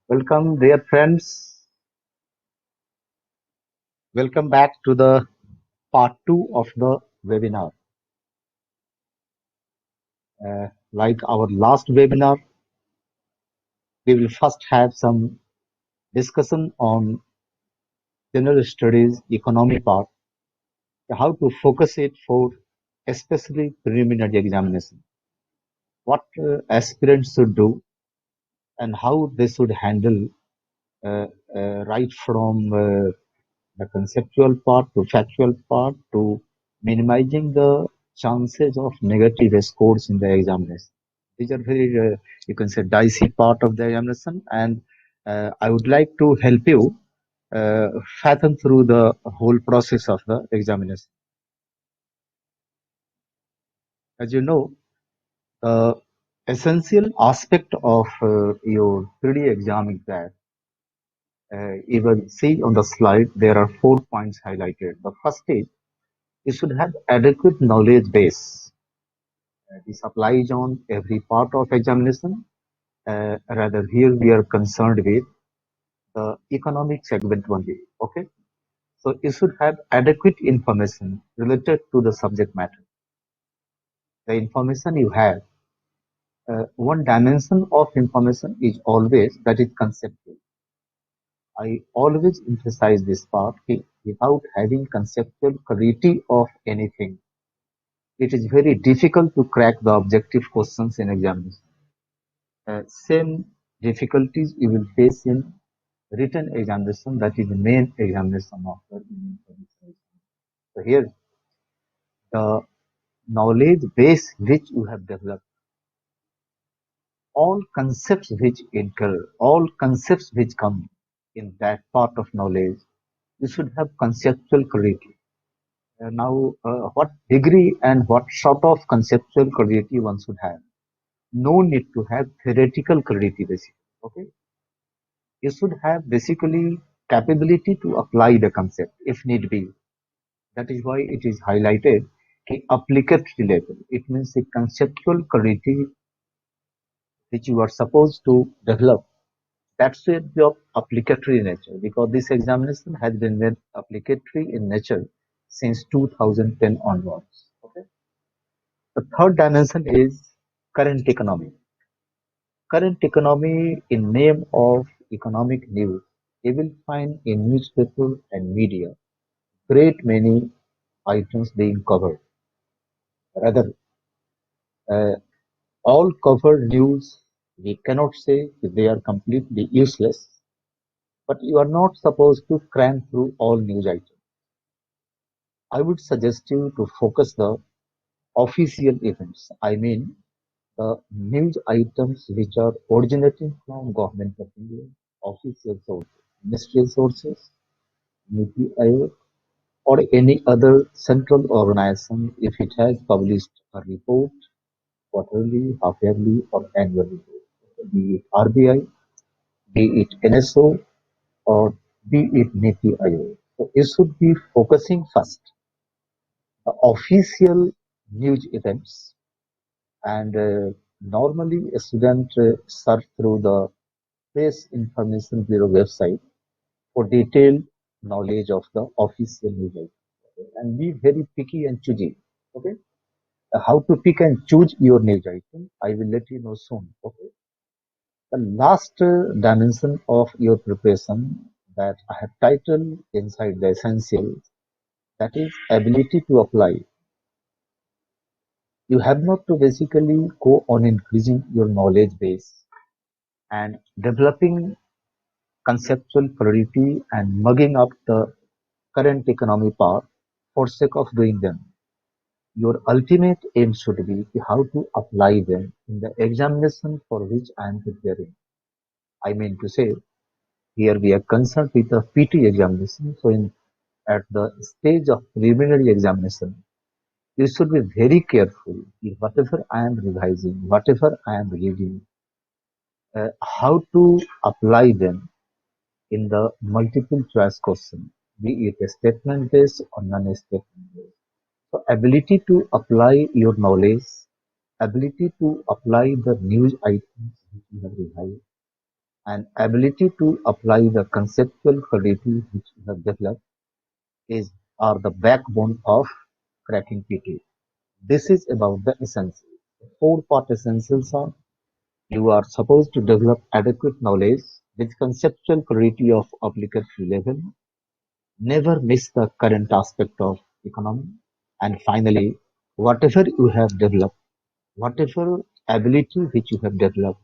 Welcome, dear friends. Welcome back to the part two of the webinar. Like our last webinar, we will first have some discussion on general studies economy part, how to focus it for especially preliminary examination, what aspirants should do, and how they should handle uh, right from the conceptual part to factual part to minimizing the chances of negative scores in the examination. These are very, you can say, dicey part of the examination, and I would like to help you uh, fathom through the whole process of the examination. As you know, the essential aspect of your 3D exam is that you will see on the slide there are 4 points highlighted. The first is you should have adequate knowledge base. This applies on every part of examination. Rather, here we are concerned with the economic segment only. Okay, so you should have adequate information related to the subject matter. The information you have, one dimension of information is always that is conceptual. I always emphasize this part. Without having conceptual clarity of anything, it is very difficult to crack the objective questions in examination. Same difficulties you will face in written examination, that is the main examination of the Indian Public Service. So here, the knowledge base which you have developed, all concepts which incur, all concepts which come in that part of knowledge, you should have conceptual clarity. Now, what degree and what sort of conceptual clarity one should have? No need to have theoretical clarity, basically. Okay, you should have basically capability to apply the concept if need be. That is why it is highlighted applicatory level. It means the conceptual clarity which you are supposed to develop. That's a job applicatory nature, because this examination has been made applicatory in nature since 2010 onwards. Okay. The third dimension is current economy. Current economy in name of economic news. You will find in newspaper and media great many items being covered. Rather, uh, all covered news, we cannot say they are completely useless, but you are not supposed to cram through all news items. I would suggest you to focus the official events. I mean, the news items which are originating from Government of India, official sources, ministerial sources, NITI Aayog, or any other central organization if it has published a report quarterly, half-yearly, or annually, be it RBI, be it NSO, or be it NITI Aayog. So it should be focusing first the official news events, and normally a student search through the Press Information Bureau website for detailed knowledge of the official news items. Okay? And be very picky and choosy. Okay, how to pick and choose your news item, I will let you know soon. Okay. The last dimension of your preparation that I have titled inside the essentials, that is ability to apply. You have not to basically go on increasing your knowledge base and developing conceptual clarity and mugging up the current economy part for sake of doing them. Your ultimate aim should be how to apply them in the examination for which I am preparing. I mean to say, here we are concerned with the PT examination. So at the stage of preliminary examination, you should be very careful in whatever I am revising, whatever I am reading, how to apply them in the multiple choice question, be it a statement based or non-statement based. So ability to apply your knowledge, ability to apply the news items which you have revised, and ability to apply the conceptual clarity which you have developed is are the backbone of cracking PT. This is about the essentials. The four-part essentials are: you are supposed to develop adequate knowledge with conceptual clarity of obligatory level, never miss the current aspect of economy, and finally, whatever you have developed, whatever ability which you have developed,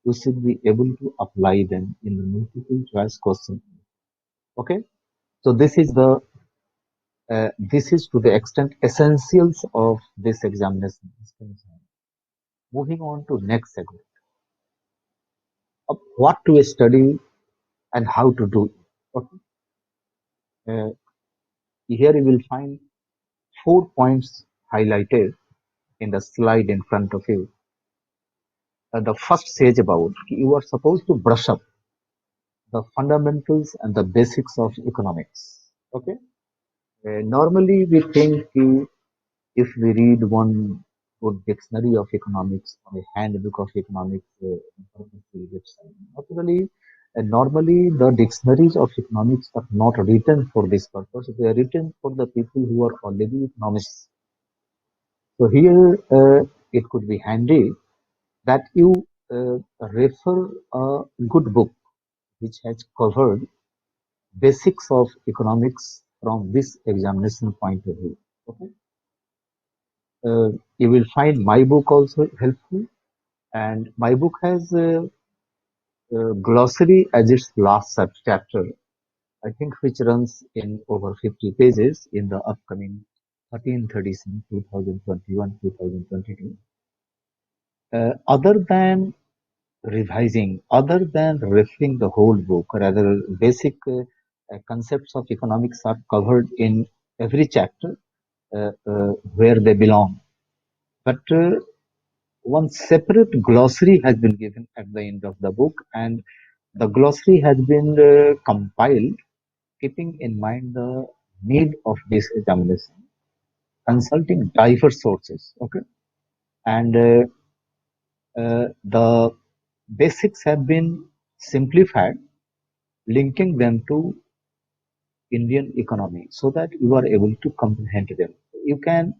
you should be able to apply them in the multiple choice question. Okay, so this is to the extent essentials of this examination is concerned. Moving on to next segment of what to study and how to do it. Okay. Here you will find 4 points highlighted in the slide in front of you. The first says about you are supposed to brush up the fundamentals and the basics of economics. Okay. Normally we think if we read one good dictionary of economics or a handbook of economics, information will get some. Naturally, normally the dictionaries of economics are not written for this purpose. They are written for the people who are already economists. So here it could be handy that you refer a good book which has covered basics of economics from this examination point of view. Okay. You will find my book also helpful, and my book has a glossary as its last chapter, I think, which runs in over 50 pages in the upcoming 13th edition 2021-2022. Other than revising, other than referring the whole book, rather basic concepts of economics are covered in every chapter where they belong. But one separate glossary has been given at the end of the book, and the glossary has been compiled keeping in mind the need of this examination, consulting diverse sources. Okay, and the basics have been simplified, linking them to Indian economy so that you are able to comprehend them. You can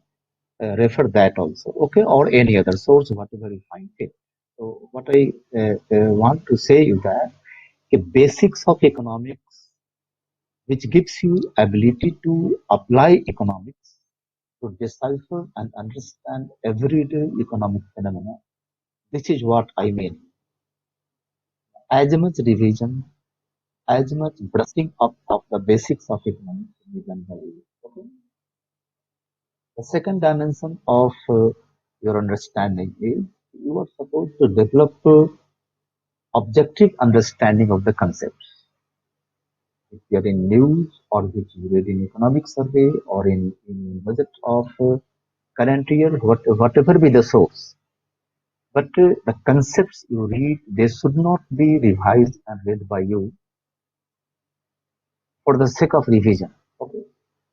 refer that also, okay, or any other source, whatever you find it. So what I want to say is that the basics of economics, which gives you ability to apply economics to decipher and understand everyday economic phenomena. This is what I mean. As much revision, as much brushing up of the basics of economics can be done by you. Okay? The second dimension of your understanding is you are supposed to develop objective understanding of the concepts. If you are in news or which you read in economic survey or in budget of current year, whatever be the source. But the concepts you read, they should not be revised and read by you for the sake of revision. Okay?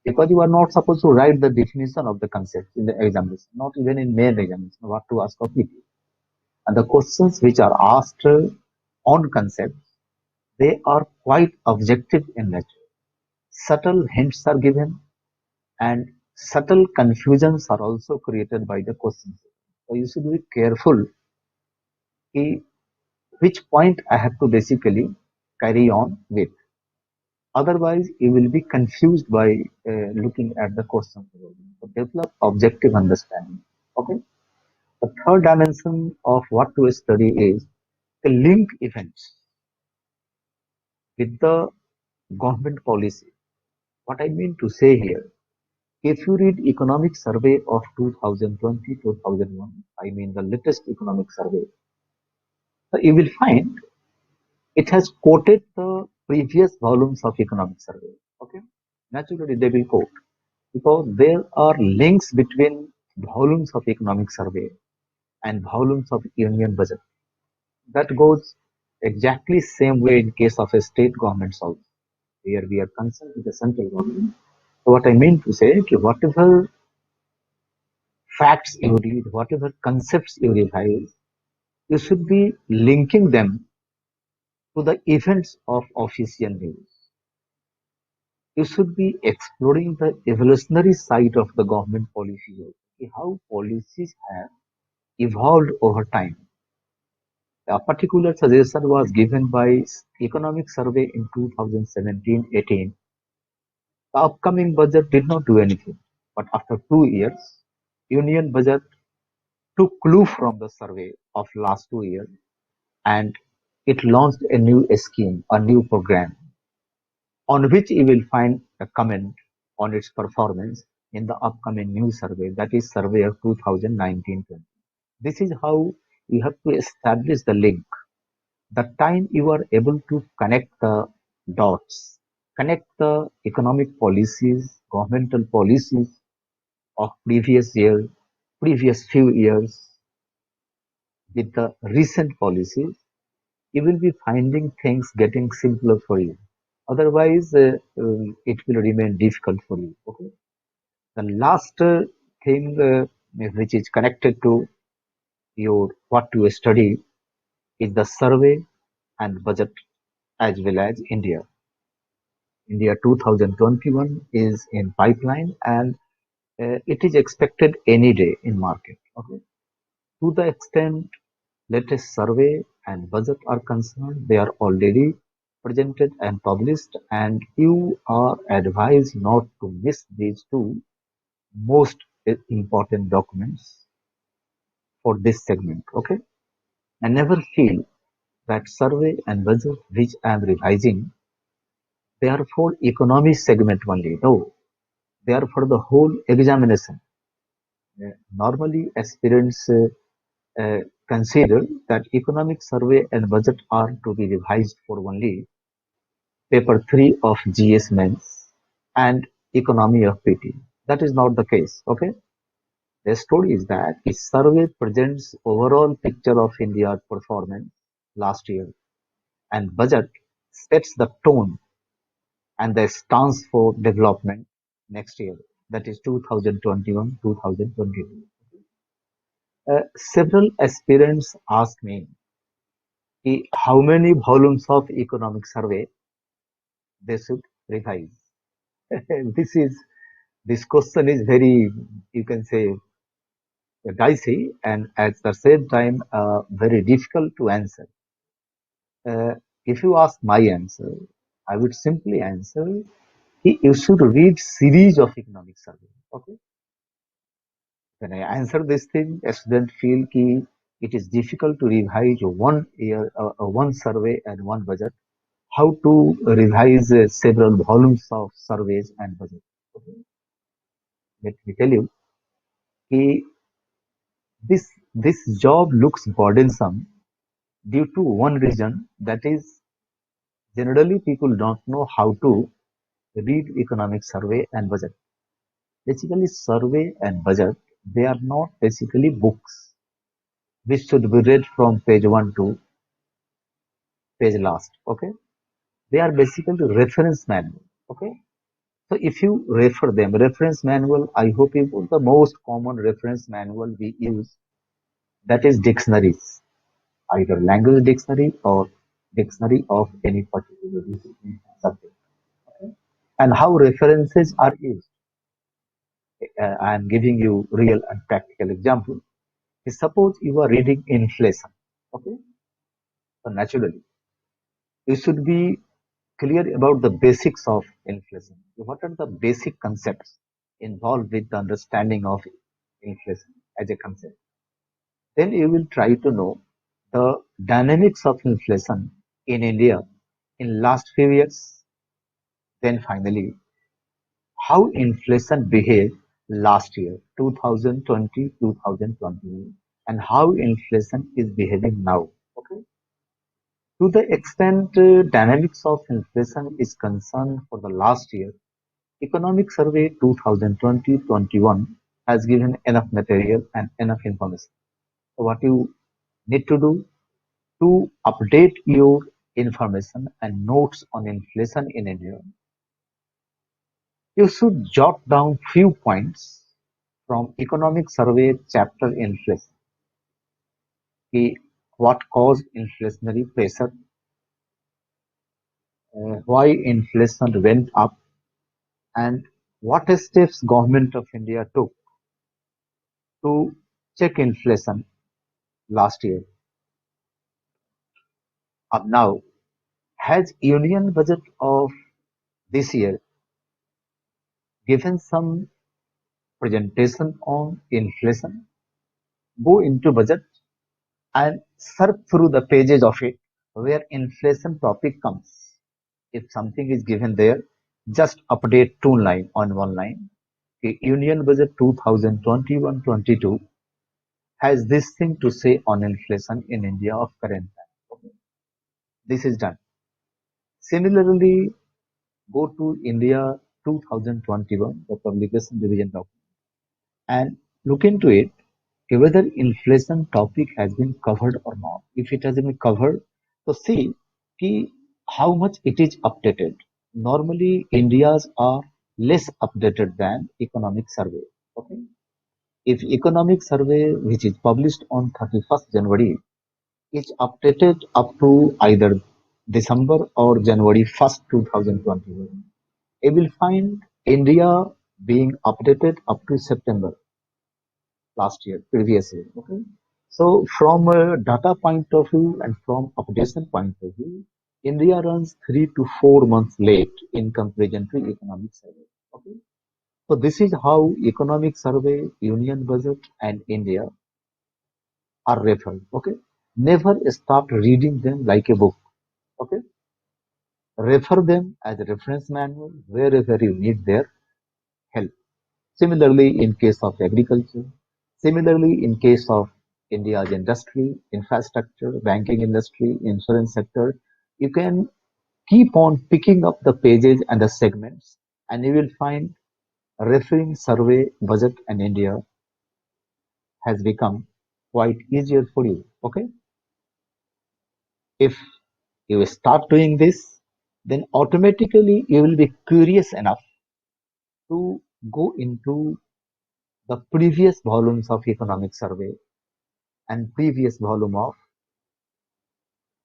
Because you are not supposed to write the definition of the concept in the examination, not even in main examination, what to ask of people. And the questions which are asked on concepts, they are quite objective in nature. Subtle hints are given and subtle confusions are also created by the questions. So you should be careful which point I have to basically carry on with. Otherwise, you will be confused by looking at the question. So develop objective understanding. Okay. The third dimension of what to study is the link events with the government policy. What I mean to say here, if you read economic survey of 2020-2001, I mean the latest economic survey, so you will find it has quoted the previous volumes of economic survey. Okay, naturally they will quote because there are links between volumes of economic survey and volumes of union budget. That goes exactly same way in case of a state government also, where we are concerned with the central government. So what I mean to say, is whatever facts you read, whatever concepts you revise, you should be linking them to the events of official news. You should be exploring the evolutionary side of the government policy, how policies have evolved over time. A particular suggestion was given by Economic Survey in 2017-18. The upcoming budget did not do anything, but after 2 years, Union budget took clue from the survey of last 2 years and it launched a new scheme, a new program, on which you will find a comment on its performance in the upcoming new survey, that is survey of 2019-20. This is how you have to establish the link. The time you are able to connect the dots, connect the economic policies, governmental policies of previous year, previous few years with the recent policies, you will be finding things getting simpler for you. Otherwise, it will remain difficult for you. Okay. The last thing which is connected to your what to study is the survey and budget as well as India. India 2021 is in pipeline and it is expected any day in market. Okay. To the extent latest survey and budget are concerned, they are already presented and published, and you are advised not to miss these two most important documents for this segment. Okay, and never feel that survey and budget which I am revising they are for economy segment only. No, they are for the whole examination. Normally, aspirants uh, consider that economic survey and budget are to be revised for only paper 3 of GS Mains and economy of PT. That is not the case. Okay. The story is that the survey presents overall picture of India's performance last year and budget sets the tone and the stance for development next year. That is 2021-2022. Several aspirants ask me how many volumes of economic survey they should revise. this is this question is very, you can say, dicey and at the same time very difficult to answer. If you ask my answer, I would simply answer you should read series of economic survey. Okay. When I answer this thing, a student feel ki it is difficult to revise one survey and one budget. How to revise several volumes of surveys and budget. Okay. Let me tell you, ki this job looks burdensome due to one reason, that is generally people don't know how to read economic survey and budget. Basically, survey and budget they are not basically books which should be read from page one to page last. Okay, they are basically reference manual. Okay, so if you refer them, reference manual, I hope you put the most common reference manual we use, that is dictionaries, either language dictionary or dictionary of any particular discipline subject. Okay? And how references are used. I am giving you real and practical example. Suppose you are reading inflation. Okay, so naturally you should be clear about the basics of inflation. What are the basic concepts involved with the understanding of inflation as a concept? Then you will try to know the dynamics of inflation in India in last few years. Then finally, how inflation behaved last year, 2020-2021, and how inflation is behaving now. Okay. To the extent dynamics of inflation is concerned for the last year, Economic Survey 2020-21 has given enough material and enough information. So what you need to do to update your information and notes on inflation in India, you should jot down few points from Economic Survey chapter inflation. What caused inflationary pressure? why inflation went up, and what steps government of India took to check inflation last year. Up now, has Union budget of this year given some presentation on inflation? Go into budget and surf through the pages of it where inflation topic comes. If something is given there, just update two line on one line. Okay, Union Budget 2021-22 has this thing to say on inflation in India of current time. Okay, this is done. Similarly, go to India 2021, the publication division document, and look into it whether inflation topic has been covered or not. If it has been covered, so see ki how much it is updated. Normally, India's are less updated than economic survey. Okay, if economic survey which is published on 31st January is updated up to either December or January 1st, 2021, you will find India being updated up to September last year, previous year. Okay. So from a data point of view and from updation point of view, India runs 3 to 4 months late in comparison to economic survey. Okay. So this is how economic survey, union budget, and India are referred. Okay. Never start reading them like a book. Okay. Refer them as a reference manual wherever you need their help. Similarly, in case of agriculture, similarly in case of India's industry, infrastructure, banking industry, insurance sector, you can keep on picking up the pages and the segments, and you will find referring survey, budget, and India has become quite easier for you. Okay, if you start doing this, then automatically you will be curious enough to go into the previous volumes of economic survey and previous volume of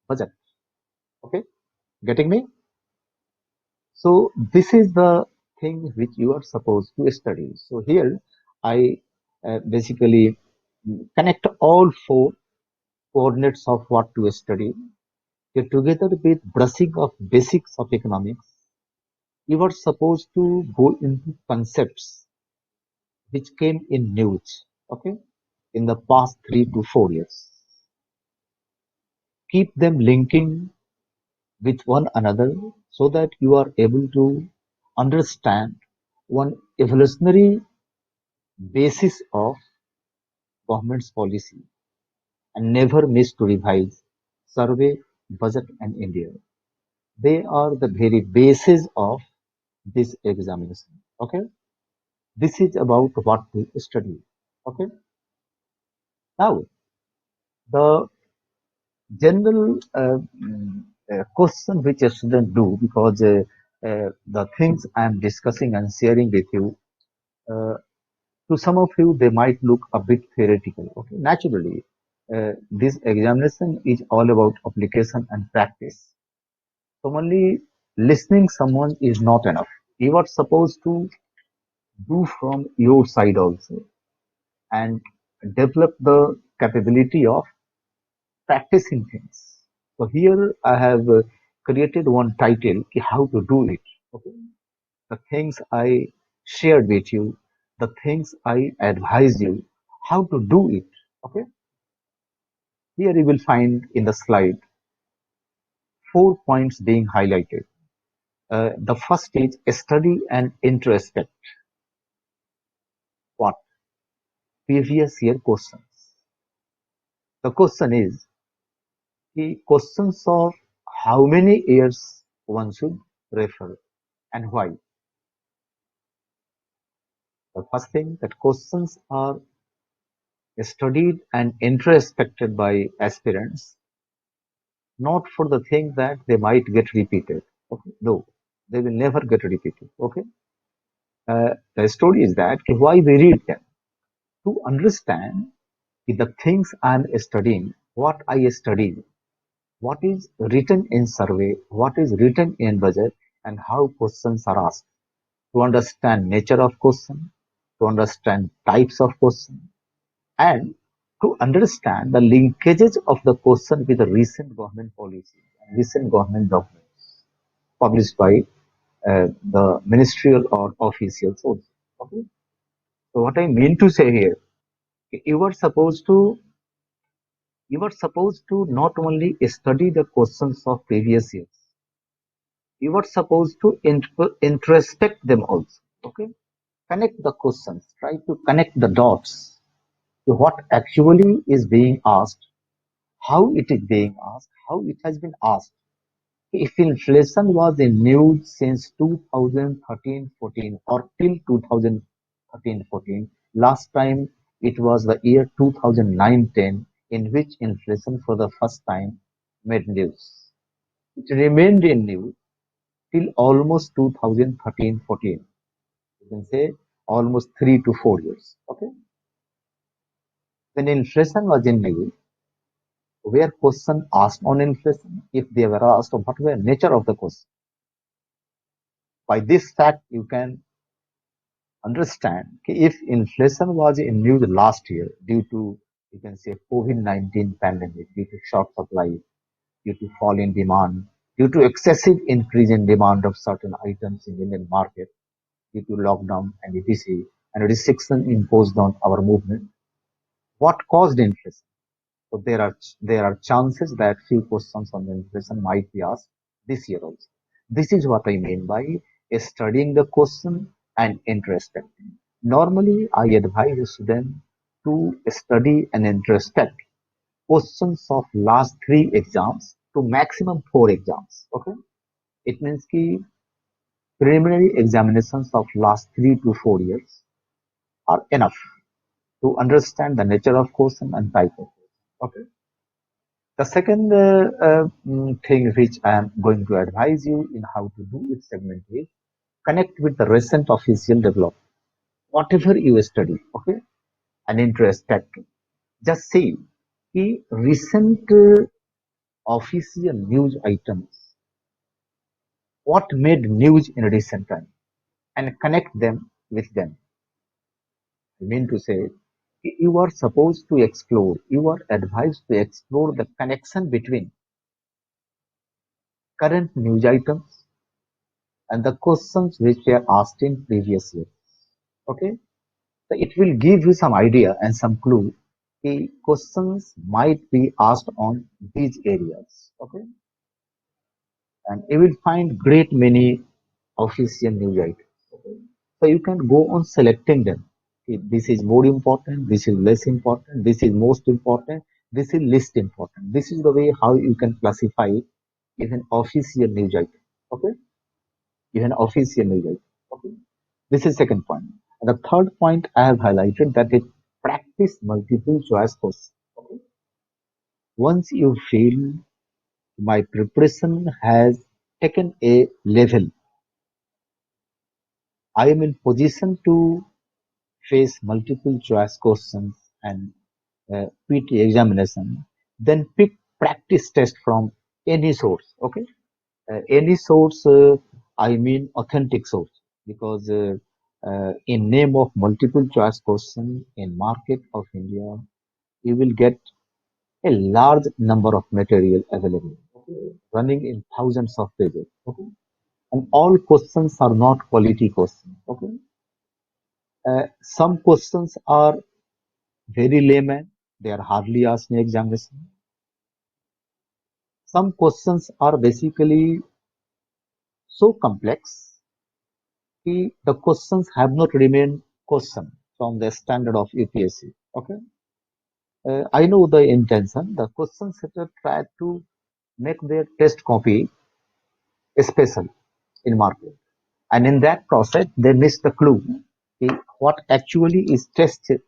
budget. Okay, getting me? So this is the thing which you are supposed to study. So here I basically connect all four coordinates of what to study. Okay, together with brushing of basics of economics, you are supposed to go into concepts which came in news. Okay, in the past 3 to 4 years. Keep them linking with one another so that you are able to understand one evolutionary basis of government's policy and never miss to revise survey, budget, and India. They are the very basis of this examination. Okay, this is about what we study. Okay, now the general question which a student do, because the things I am discussing and sharing with you, uh, to some of you they might look a bit theoretical. Okay, naturally, this examination is all about application and practice. So only listening someone is not enough. You are supposed to do from your side also and develop the capability of practicing things. So here I have created one title, ki how to do it. Okay, the things I shared with you, the things I advise you, how to do it. Okay, here you will find in the slide 4 points being highlighted. The first is study and introspect. What? Previous year questions. The question is the questions of how many years one should refer and why. The first thing that questions are studied and introspected by aspirants, not for the thing that they might get repeated. Okay, no, they will never get repeated. Okay, the story is that why we read them to understand the things I'm studying, what I study. what is written in survey, what is written in budget, and how questions are asked. To understand nature of question, to understand types of question, and to understand the linkages of the question with the recent government policies and recent government documents published by the ministerial or official source. Okay. So what I mean to say here, you are supposed to not only study the questions of previous years, you are supposed to introspect them also. Okay, connect the questions, try to connect the dots to what actually is being asked, how it is being asked, how it has been asked. If inflation was in news since 2013-14 or till 2013-14, last time it was the year 2009-10 in which inflation for the first time made news. It remained in news till almost 2013-14. You can say almost 3 to 4 years. Okay, when inflation was in news, were questions asked on inflation? If they were asked, what were nature of the question? By this fact, you can understand if inflation was in news last year due to, you can say, COVID-19 pandemic, due to short supply, due to fall in demand, due to excessive increase in demand of certain items in Indian market, due to lockdown and etc. and restriction imposed on our movement, what caused inflation? So there are chances that few questions on the inflation might be asked this year also. This is what I mean by studying the question and introspecting. Normally, I advise a student to study and introspect questions of last 3 exams to maximum 4 exams. Okay, it means ki preliminary examinations of last 3 to 4 years are enough to understand the nature of question and type of question. Okay. The second thing which I am going to advise you in how to do this segment is connect with the recent official development. Whatever you study, okay, and introspect, just see the recent official news items, what made news in recent time, and connect them with them. I mean to say, you are supposed to explore, you are advised to explore the connection between current news items and the questions which were asked in previous year. Okay, so it will give you some idea and some clue. The questions might be asked on these areas. Okay, and you will find great many official news items. Okay? So you can go on selecting them. Okay, this is more important. This is less important. This is most important. This is least important. This is the way how you can classify even official news item. Okay, even official news item. Okay. This is second point. And the third point I have highlighted that is practice multiple choice questions. Okay. Once you feel my preparation has taken a level, I am in position to face multiple choice questions and PT examination, then pick practice test from any source. Okay, any source, I mean authentic source, because in name of multiple choice question in market of India, you will get a large number of material available, okay, running in thousands of pages. Okay, and all questions are not quality questions. Okay, some questions are very layman; they are hardly asked in examination. Some questions are basically so complex the questions have not remained question from the standard of UPSC. Okay, I know the intention. The question setter try to make their test copy special in market, and in that process they miss the clue. What actually is tested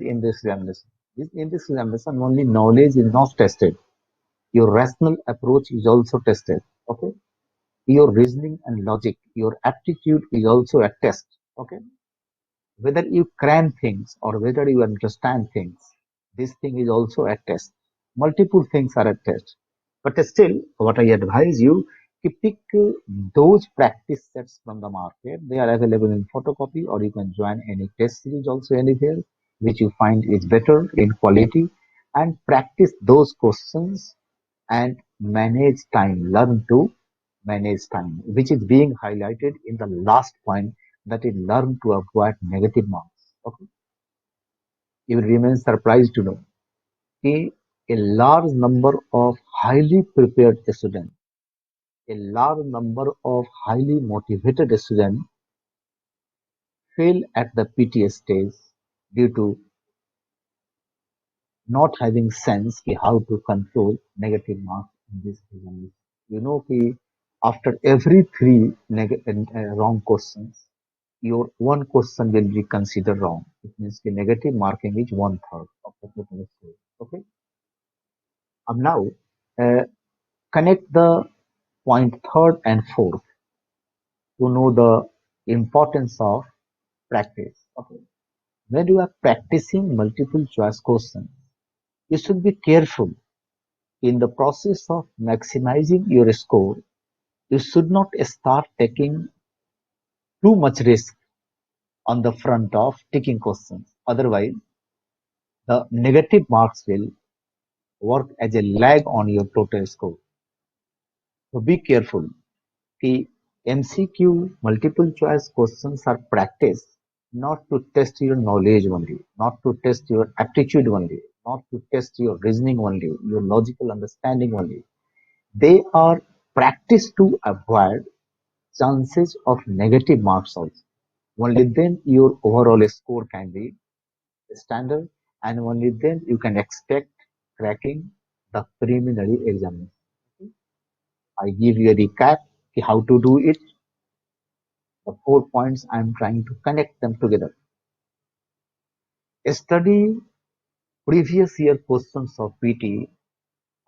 in this examination. In this examination, only knowledge is not tested. Your rational approach is also tested. Okay, your reasoning and logic, your aptitude is also a test. Okay, whether you cram things or whether you understand things, this thing is also a test. Multiple things are a test. But still, what I advise you, to pick those practice sets from the market. They are available in photocopy, or you can join any test series also anywhere, which you find is better in quality, and practice those questions and manage time. Learn to manage time, which is being highlighted in the last point, that is learn to avoid negative marks. Okay, you will remain surprised to know that a large number of highly prepared students, a large number of highly motivated students fail at the PTA stage due to not having sense ki how to control negative marks in this exam. You know ki after every three wrong questions, your one question will be considered wrong. It means the negative marking is one third of the total score. Okay. Now uh, connect the point third and fourth to know the importance of practice. Okay. When you are practicing multiple choice questions, you should be careful in the process of maximizing your score. You should not start taking too much risk on the front of taking questions. Otherwise, the negative marks will work as a lag on your total score. So be careful. The MCQ multiple choice questions are practiced not to test your knowledge only, not to test your aptitude only, not to test your reasoning only, your logical understanding only. They are practiced to avoid chances of negative marks also. Only then your overall score can be standard, and only then you can expect cracking the preliminary examination. I give you a recap how to do it. The 4 points I am trying to connect them together. Study previous year questions of PT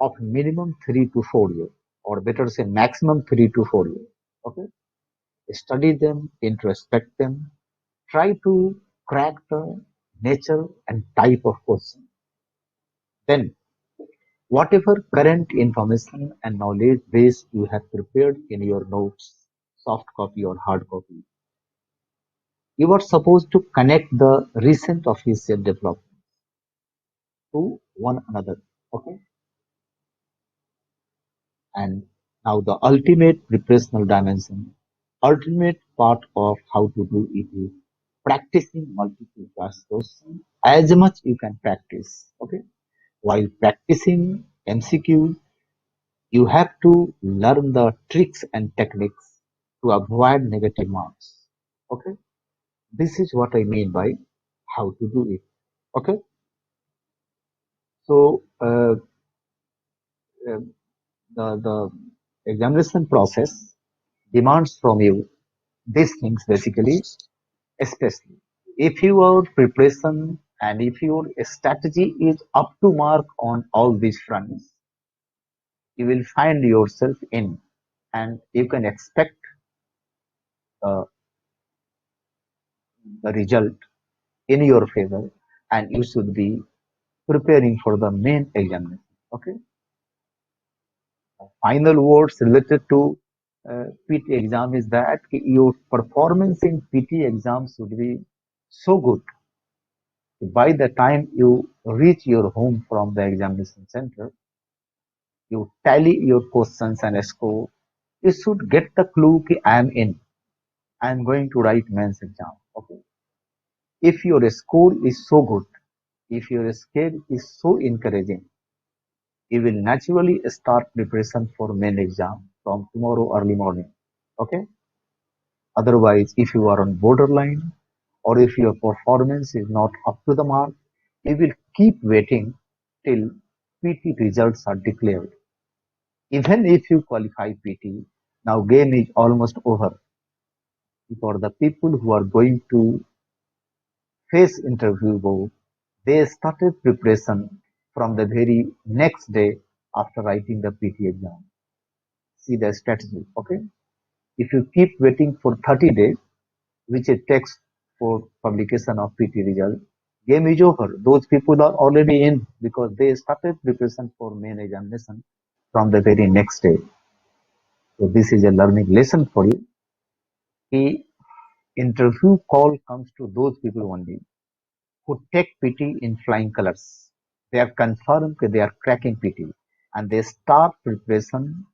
of minimum 3 to 4 years, or better say maximum 3 to 4 years. Okay, study them, introspect them, try to crack the nature and type of question. Then, whatever current information and knowledge base you have prepared in your notes, soft copy or hard copy, you are supposed to connect the recent official development to one another. Okay, and now the ultimate preparational dimension, ultimate part of how to do it is practicing multiple choice questions as much you can practice. Okay, while practicing MCQ, you have to learn the tricks and techniques to avoid negative marks. Okay, this is what I mean by how to do it. Okay, so uh, the examination process demands from you these things basically, especially if your preparation and if your strategy is up to mark on all these fronts, you will find yourself in, and you can expect uh, the result in your favor, and you should be preparing for the main examination. Okay, final words related to PT exam is that your performance in PT exam should be so good by the time you reach your home from the examination center, you tally your questions and score. You should get the clue that I am in. I am going to write mains exam. Okay. If your score is so good, if your scale is so encouraging, you will naturally start preparation for main exam from tomorrow early morning. Okay. Otherwise, if you are on borderline or if your performance is not up to the mark, you will keep waiting till PT results are declared. Even if you qualify PT, now game is almost over. For the people who are going to face interview board, they started preparation from the very next day after writing the PT exam. See the strategy, okay? If you keep waiting for 30 days, which it takes for publication of PT result, game is over. Those people are already in because they started preparation for main examination from the very next day. So this is a learning lesson for you. The interview call comes to those people only who take PT in flying colors. They are confirmed that they are cracking PT and they start preparation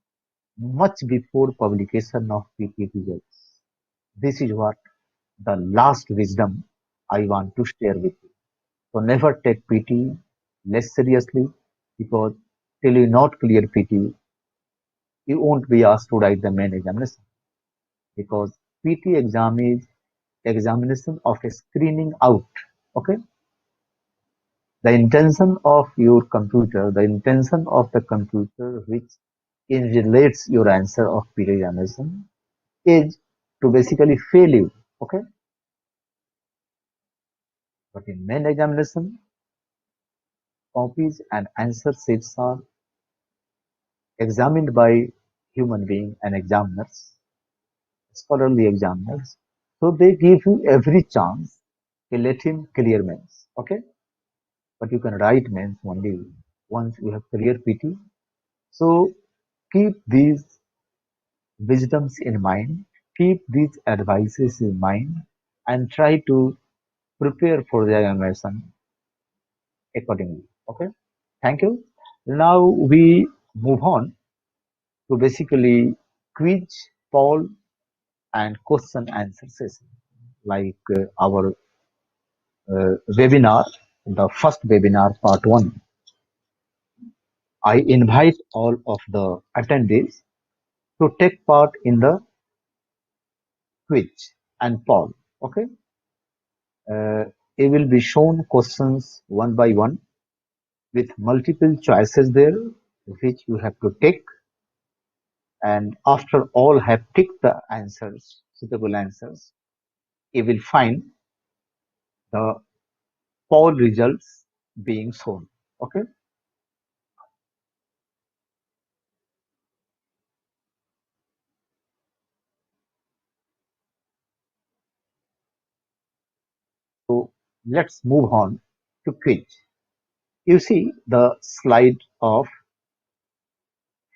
much before publication of PT results. This is what the last wisdom I want to share with you. So never take PT less seriously because till you not clear PT, you won't be asked to write the main examination because PT exam is examination of a screening out. Okay, the intention of your computer, the intention of the computer which invalidates your answer of PT examination is to basically fail you. Okay, but in main examination, copies and answer sheets are examined by human being and examiners, scholarly examiners. So they give you every chance to let him clear mains. Okay, but you can write mains only once you have clear PT. So keep these wisdoms in mind, keep these advices in mind, and try to prepare for the examination accordingly. Okay, thank you. Now we move on to basically quiz, poll, and question answer session, like our webinar, the first webinar, part one. I invite all of the attendees to take part in the quiz and poll. Okay, uh, it will be shown questions one by one with multiple choices there, which you have to take. And after all have ticked the answers, suitable answers, you will find the poll results being shown. Okay, so let's move on to quiz. You see the slide of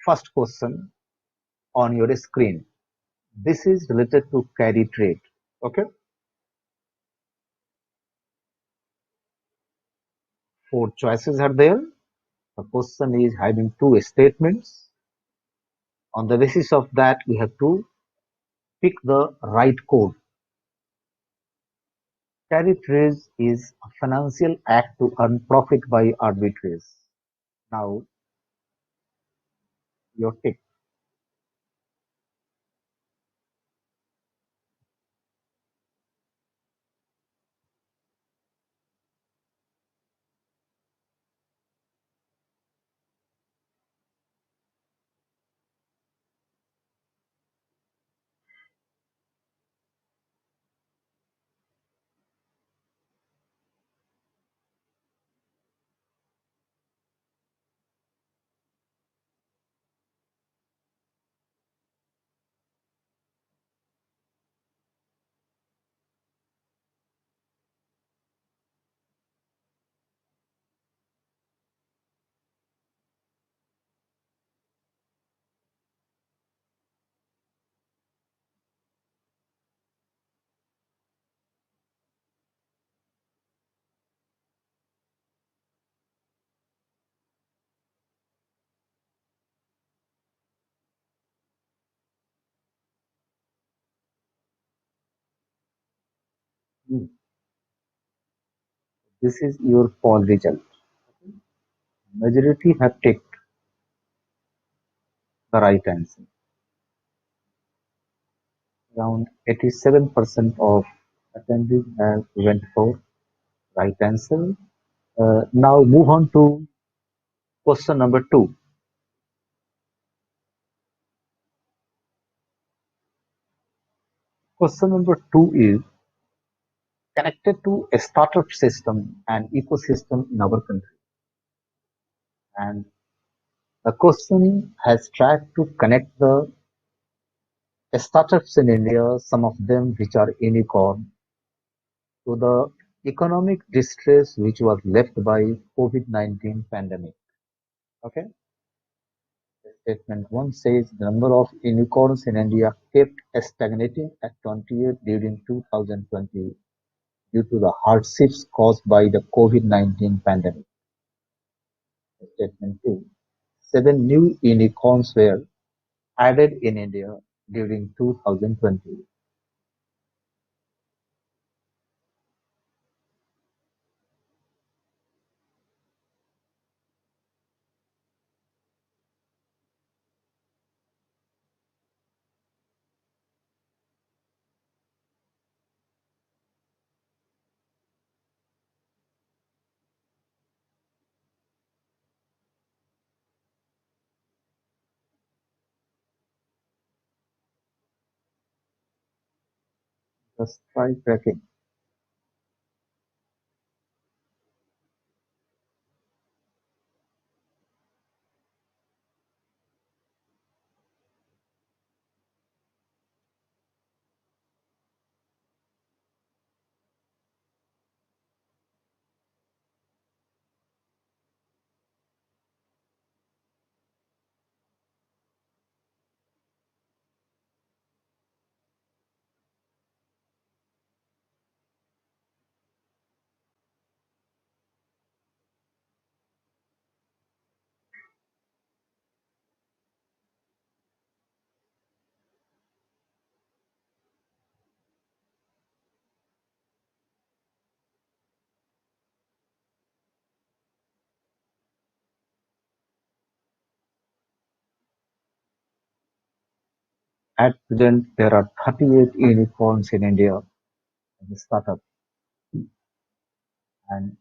first question on your screen. This is related to carry trade. Okay, four choices are there. The question is having two statements. On the basis of that, we have to pick the right code. Carry trade is a financial act to earn profit by arbitrage. Now, your tick. Hmm. This is your poll result. Majority have ticked the right answer. Around 87% of attendees have went for right answer. Now move on to question number two. Question number two is connected to a startup system and ecosystem in our country. And the question has tried to connect the startups in India, some of them which are unicorn, to the economic distress which was left by COVID-19 pandemic. Okay, Statement 1 says the number of unicorns in India kept stagnating at 28 during 2020 due to the hardships caused by the COVID-19 pandemic. Statement 2. Seven new unicorns were added in India during 2020. Just try tracking. At present, there are 38 unicorns in India as a startup, and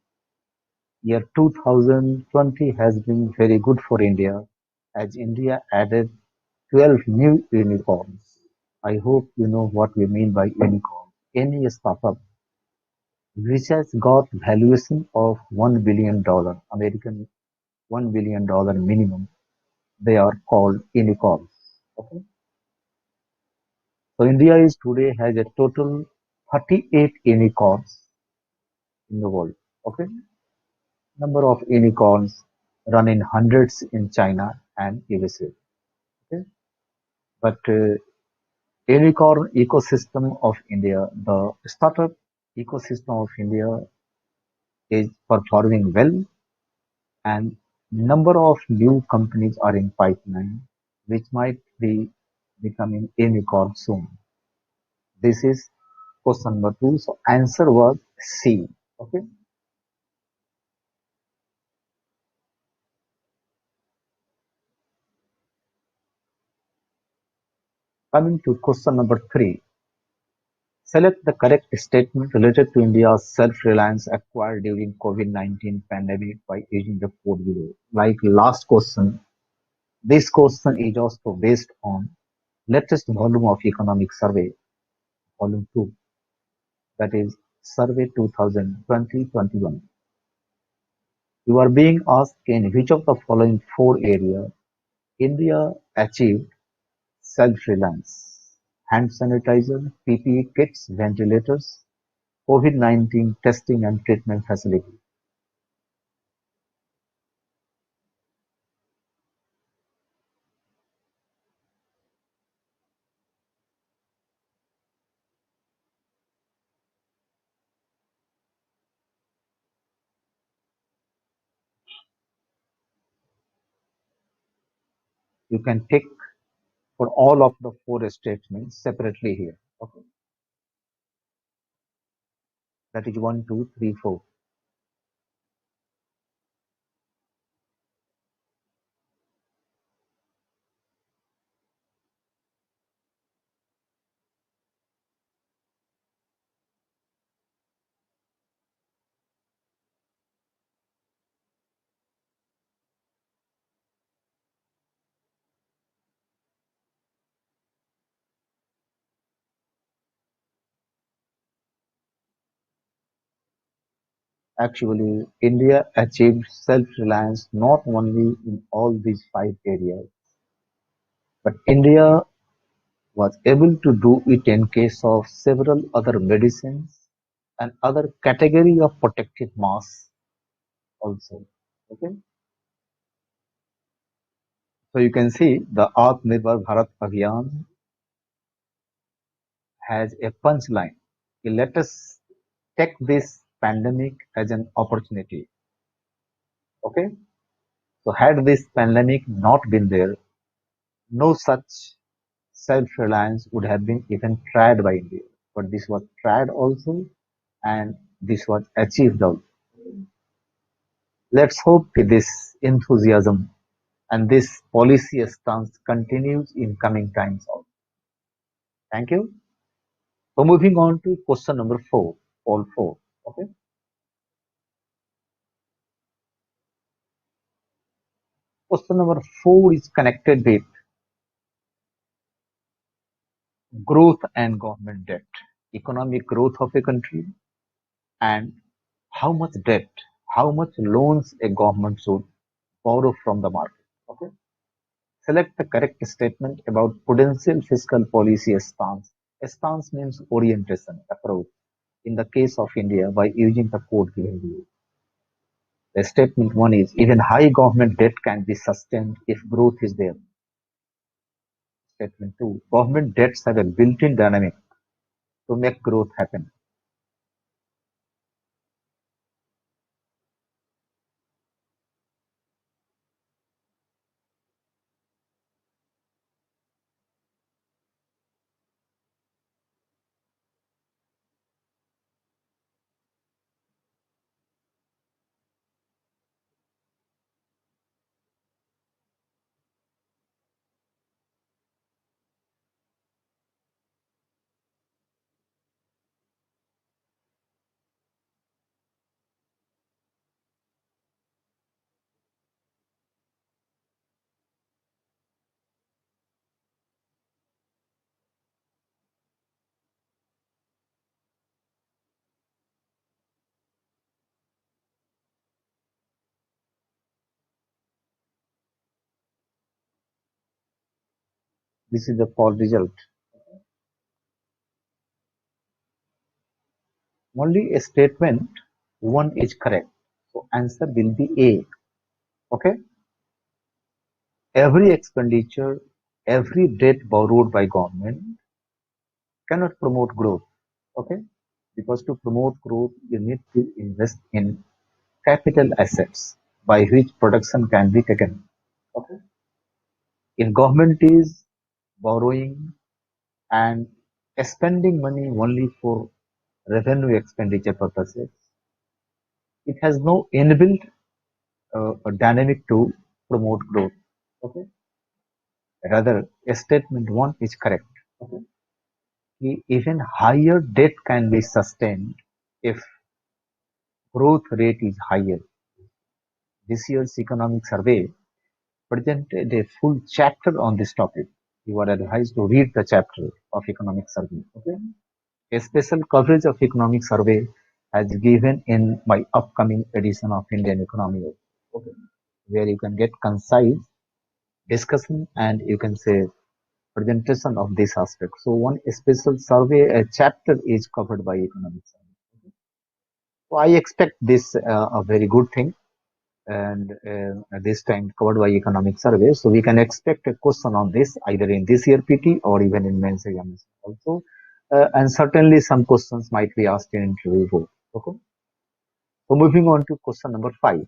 year 2020 has been very good for India as India added 12 new unicorns. I hope you know what we mean by unicorn. Any startup which has got valuation of $1 billion, American $1 billion minimum, they are called unicorns. Okay. So India is today has a total 38 unicorns in the world. Okay. Number of unicorns run in hundreds in China and USA. Okay. But unicorn ecosystem of India, the startup ecosystem of India is performing well, and number of new companies are in pipeline, which might be becoming unicorn soon. This is question number two. So answer was C. Okay. Coming to question number three. Select the correct statement related to India's self-reliance acquired during COVID-19 pandemic by using the code below. Like last question, this question is also based on latest volume of economic survey, volume 2, that is survey 2020-21. You are being asked in which of the following four areas India achieved self-reliance: hand sanitizer, PPE kits, ventilators, COVID-19 testing and treatment facility. You can tick for all of the four statements separately here. Okay, that is one, two, three, four. Actually, India achieved self-reliance not only in all these five areas, but India was able to do it in case of several other medicines and other category of protective masks also. Okay, So you can see the Atmanirbhar Bharat Abhiyan has a punchline. Let us take this pandemic as an opportunity. Okay. So had this pandemic not been there, no such self-reliance would have been even tried by India. But this was tried also, and this was achieved also. Let's hope this enthusiasm and this policy stance continues in coming times also. Thank you. So moving on to question number four, all four. Okay. Question number four is connected with growth and government debt, economic growth of a country, and how much debt, how much loans a government should borrow from the market. Okay. Select the correct statement about prudential fiscal policy stance. A stance means orientation, approach. In the case of India, by using the code given below. The statement one is even high government debt can be sustained if growth is there. Statement two, government debts have a built-in dynamic to make growth happen. This is the poll result. Only a statement one is correct. So answer will be A. Okay. Every expenditure, every debt borrowed by government cannot promote growth. Okay. Because to promote growth, you need to invest in capital assets by which production can be taken. Okay. In government is borrowing and spending money only for revenue expenditure purposes. It has no inbuilt dynamic to promote growth. Okay. Rather, statement one is correct. Okay. Even higher debt can be sustained if growth rate is higher. This year's economic survey presented a full chapter on this topic. You are advised to read the chapter of economic survey. Okay. A special coverage of economic survey has given in my upcoming edition of Indian Economy, okay, where you can get concise discussion and you can say presentation of this aspect. So one special survey, a chapter is covered by economic survey. So I expect this a very good thing and this time covered by economic survey. So we can expect a question on this either in this year PT or even in mains examination also. And certainly some questions might be asked in interview both. Okay. So moving on to question number five.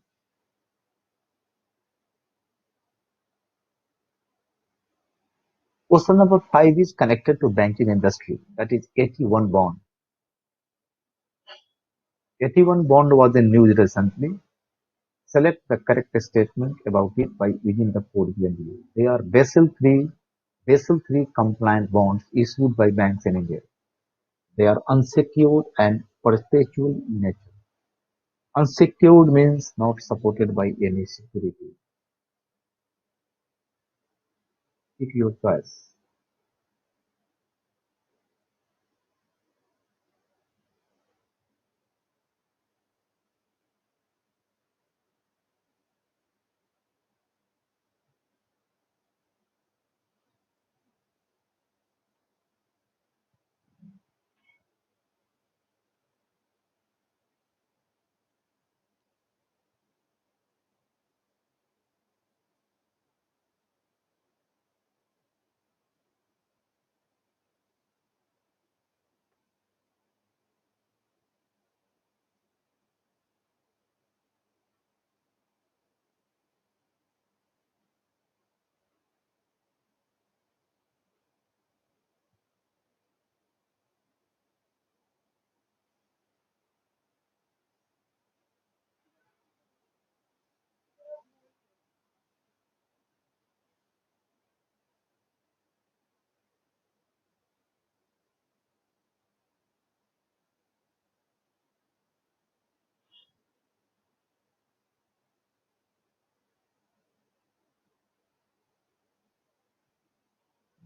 Question number five is connected to banking industry. That is 81 bond. 81 bond was in news recently. Select the correct statement about it by using the code given below. They are Basel III compliant bonds issued by banks in India. They are unsecured and perpetual in nature. Unsecured means not supported by any security. Pick your choice.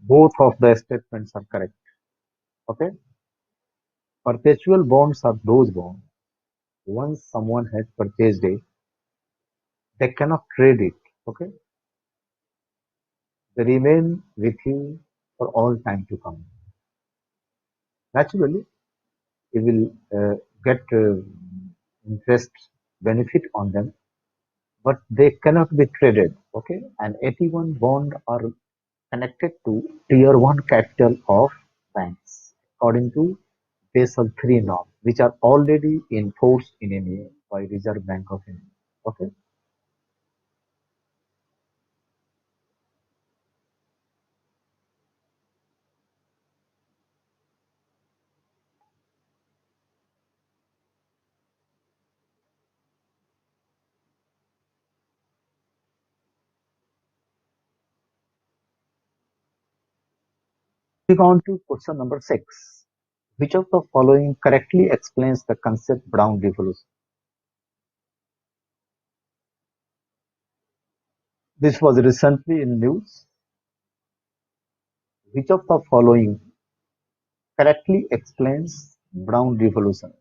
Both of the statements are correct. Okay. Perpetual bonds are those bonds. Once someone has purchased it, they cannot trade it. Okay. They remain with you for all time to come. Naturally, you will get interest benefit on them, but they cannot be traded. Okay. And 81 bond are connected to tier 1 capital of banks according to Basel III norm, which are already in force in India by Reserve Bank of India. Okay. Moving on to question number 6. Which of the following correctly explains the concept Brown revolution? This was recently in news. Which of the following correctly explains Brown revolution?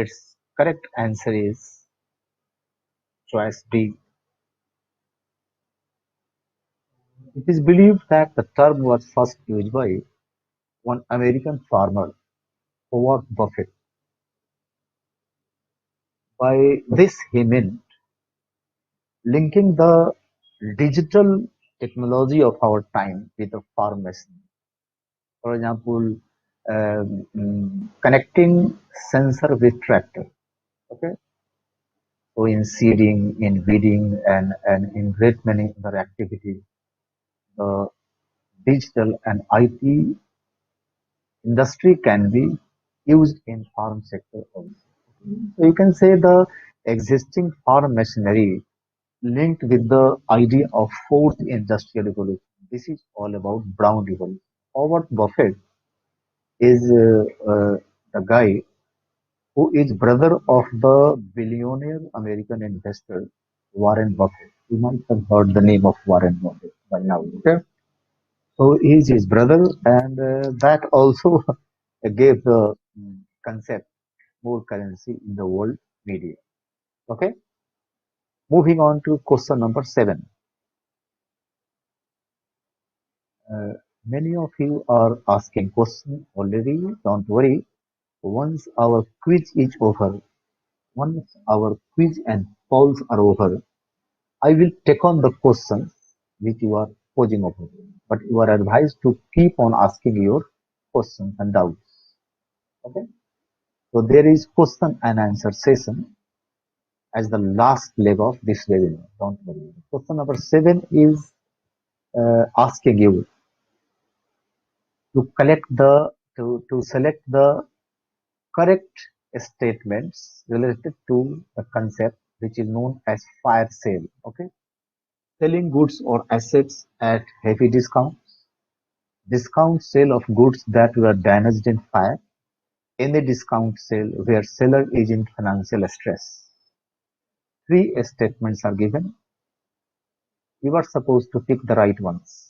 Its correct answer is choice D. It is believed that the term was first used by one American farmer, Howard Buffett. By this he meant linking the digital technology of our time with the farm machine. For example, connecting sensor with tractor. Okay, so in seeding, in weeding, and in great many other activities, the digital and IT industry can be used in farm sector also. So you can say the existing farm machinery linked with the idea of fourth industrial revolution. This is all about brown revolution. Howard Buffett is the guy who is brother of the billionaire American investor Warren Buffett. You might have heard the name of Warren Buffett by now. Okay, so he is his brother, and that also gave the concept more currency in the world media. Okay, moving on to question number 7. Uh, Many of you are asking questions already. Don't worry. Once our quiz is over, once our quiz and polls are over, I will take on the questions which you are posing over. But you are advised to keep on asking your questions and doubts. Okay. So there is question and answer session as the last leg of this webinar. Don't worry. Question number 7 is asking you to collect the to select the correct statements related to the concept which is known as fire sale. Okay, selling goods or assets at heavy discounts, discount sale of goods that were damaged in fire, any discount sale where seller is in financial stress. Three statements are given. You are supposed to pick the right ones.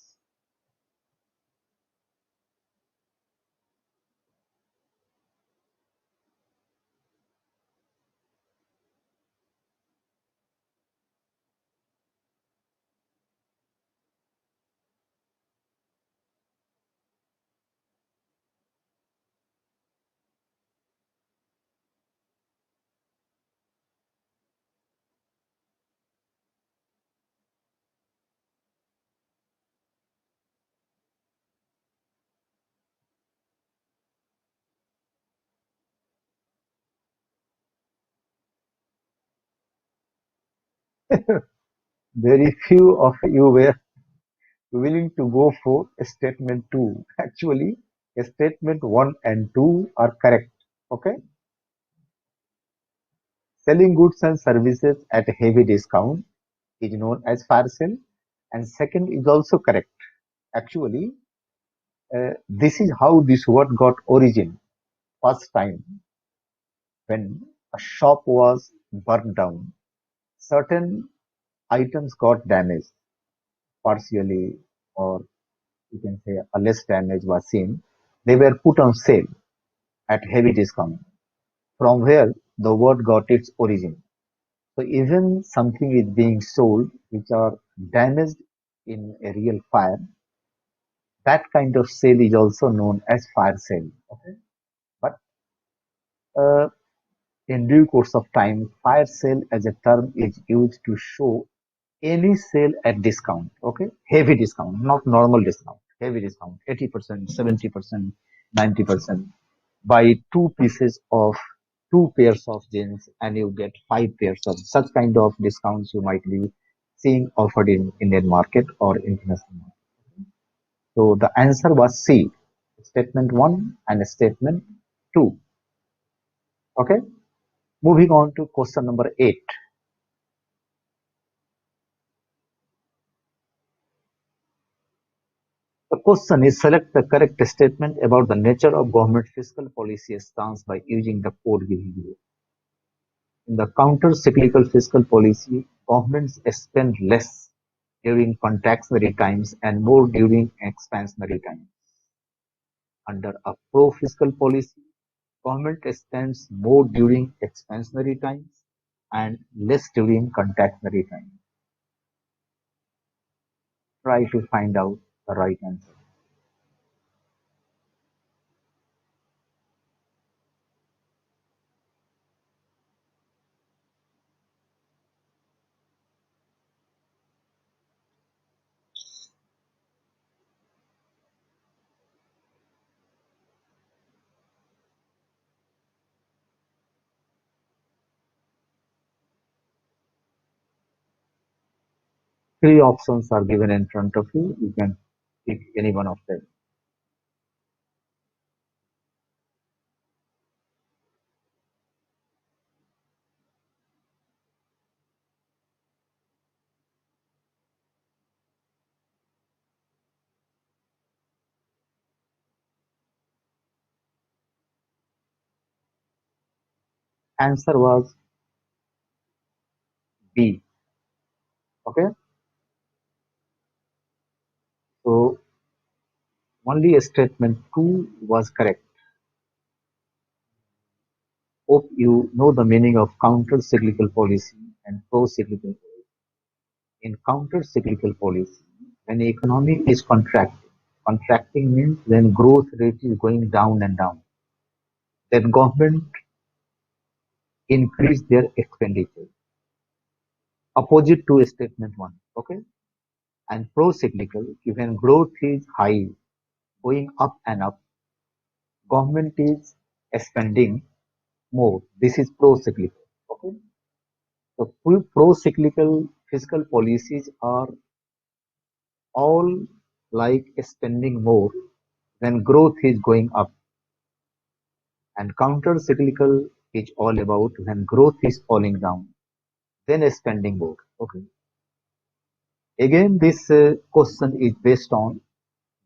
Very few of you were willing to go for statement two. Actually, statement one and two are correct. Okay, selling goods and services at a heavy discount is known as fire sale, and second is also correct. Actually, this is how this word got origin. First time when a shop was burned down, certain items got damaged partially, or you can say a less damage was seen. They were put on sale at heavy discount, from where the word got its origin. So even something is being sold which are damaged in a real fire, that kind of sale is also known as fire sale. Okay, but uh, in due course of time, fire sale as a term is used to show any sale at discount. Okay, heavy discount, not normal discount. Heavy discount, 80%, 70%, 90%. Buy two pieces of two pairs of jeans and you get five pairs of such kind of discounts you might be seeing offered in Indian market or international market. So the answer was C, statement one and statement two. Okay, moving on to question number 8. The question is, select the correct statement about the nature of government fiscal policy stance by using the code given below. In the counter-cyclical fiscal policy, governments spend less during contractionary times and more during expansionary times. Under a pro-fiscal policy, government spends more during expansionary times and less during contractionary times. Try to find out the right answer. Three options are given in front of you. You can pick any one of them. Answer was B. Okay, so only statement 2 was correct. Hope you know the meaning of counter-cyclical policy and pro-cyclical policy. In counter-cyclical policy, when the economy is contracting means when growth rate is going down and down, then government increase their expenditure. Opposite to statement 1. Okay, and pro-cyclical, when growth is high, going up and up, government is spending more. This is pro-cyclical. Okay, so pro-cyclical fiscal policies are all like spending more when growth is going up, and counter-cyclical is all about when growth is falling down, then spending more. Okay. Again, this question is based on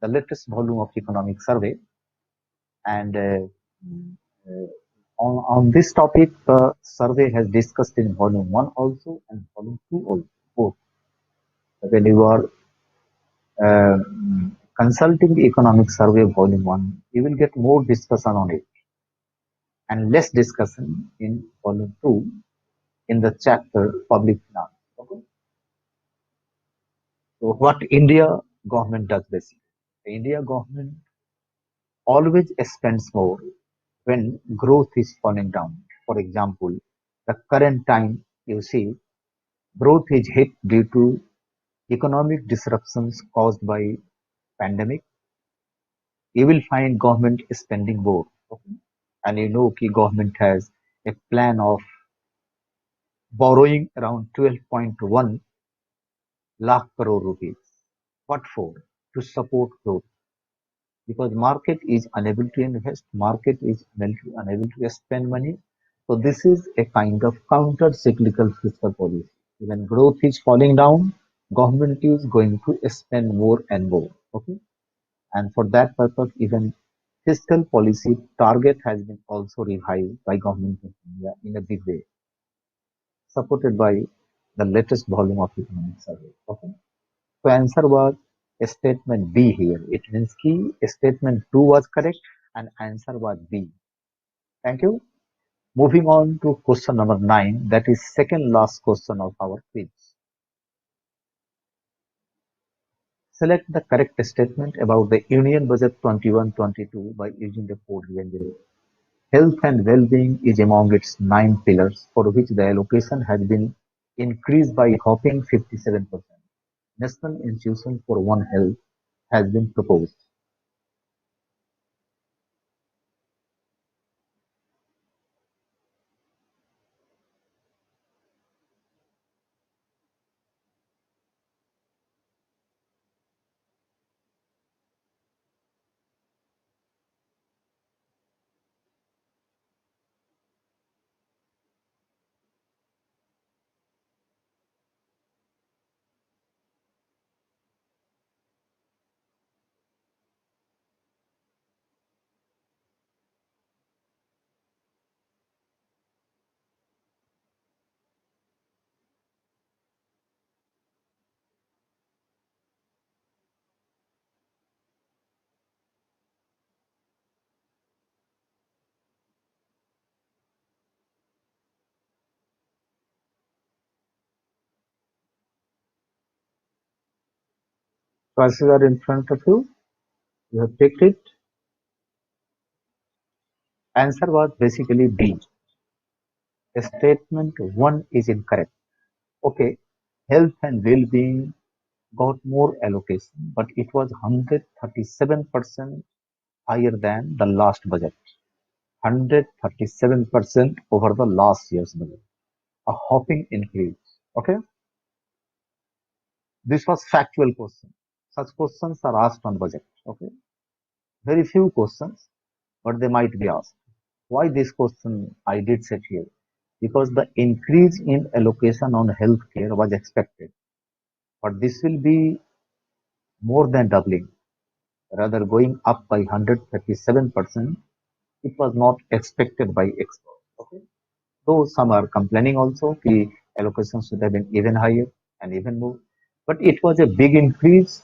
the latest volume of economic survey, and uh, on this topic, the survey has discussed in volume 1 also and volume 2 also. Both. When you are consulting the economic survey volume 1, you will get more discussion on it and less discussion in volume 2 in the chapter public finance. Okay? So what India government does basically? The India government always spends more when growth is falling down. For example, the current time you see growth is hit due to economic disruptions caused by pandemic. You will find government spending more. Okay? And you know government has a plan of borrowing around 12.1 lakh crore rupees. What for? To support growth. Because market is unable to invest, market is unable to spend money. So this is a kind of counter-cyclical fiscal policy. When growth is falling down, government is going to spend more and more. Okay, and for that purpose, even fiscal policy target has been also revised by government of India in a big way, supported by the latest volume of economic survey. Okay. So answer was statement B here. It means key statement 2 was correct and answer was B. Thank you. Moving on to question number 9, that is second last question of our quiz. Select the correct statement about the Union Budget 21-22 by using the code given below. Health and well-being is among its 9 pillars for which the allocation has been increased by a whopping 57%. National Institution for One Health has been proposed. Choices are in front of you. You have picked it. Answer was basically B. Statement 1 is incorrect. Okay, health and well-being got more allocation, but it was 137% higher than the last budget. 137% over the last year's budget. A hopping increase. Okay, this was factual question. Such questions are asked on budget. Okay, very few questions, but they might be asked. Why this question I did set here? Because the increase in allocation on healthcare was expected, but this will be more than doubling, rather going up by 137%. It was not expected by experts. Okay, though some are complaining also the allocation should have been even higher and even more, but it was a big increase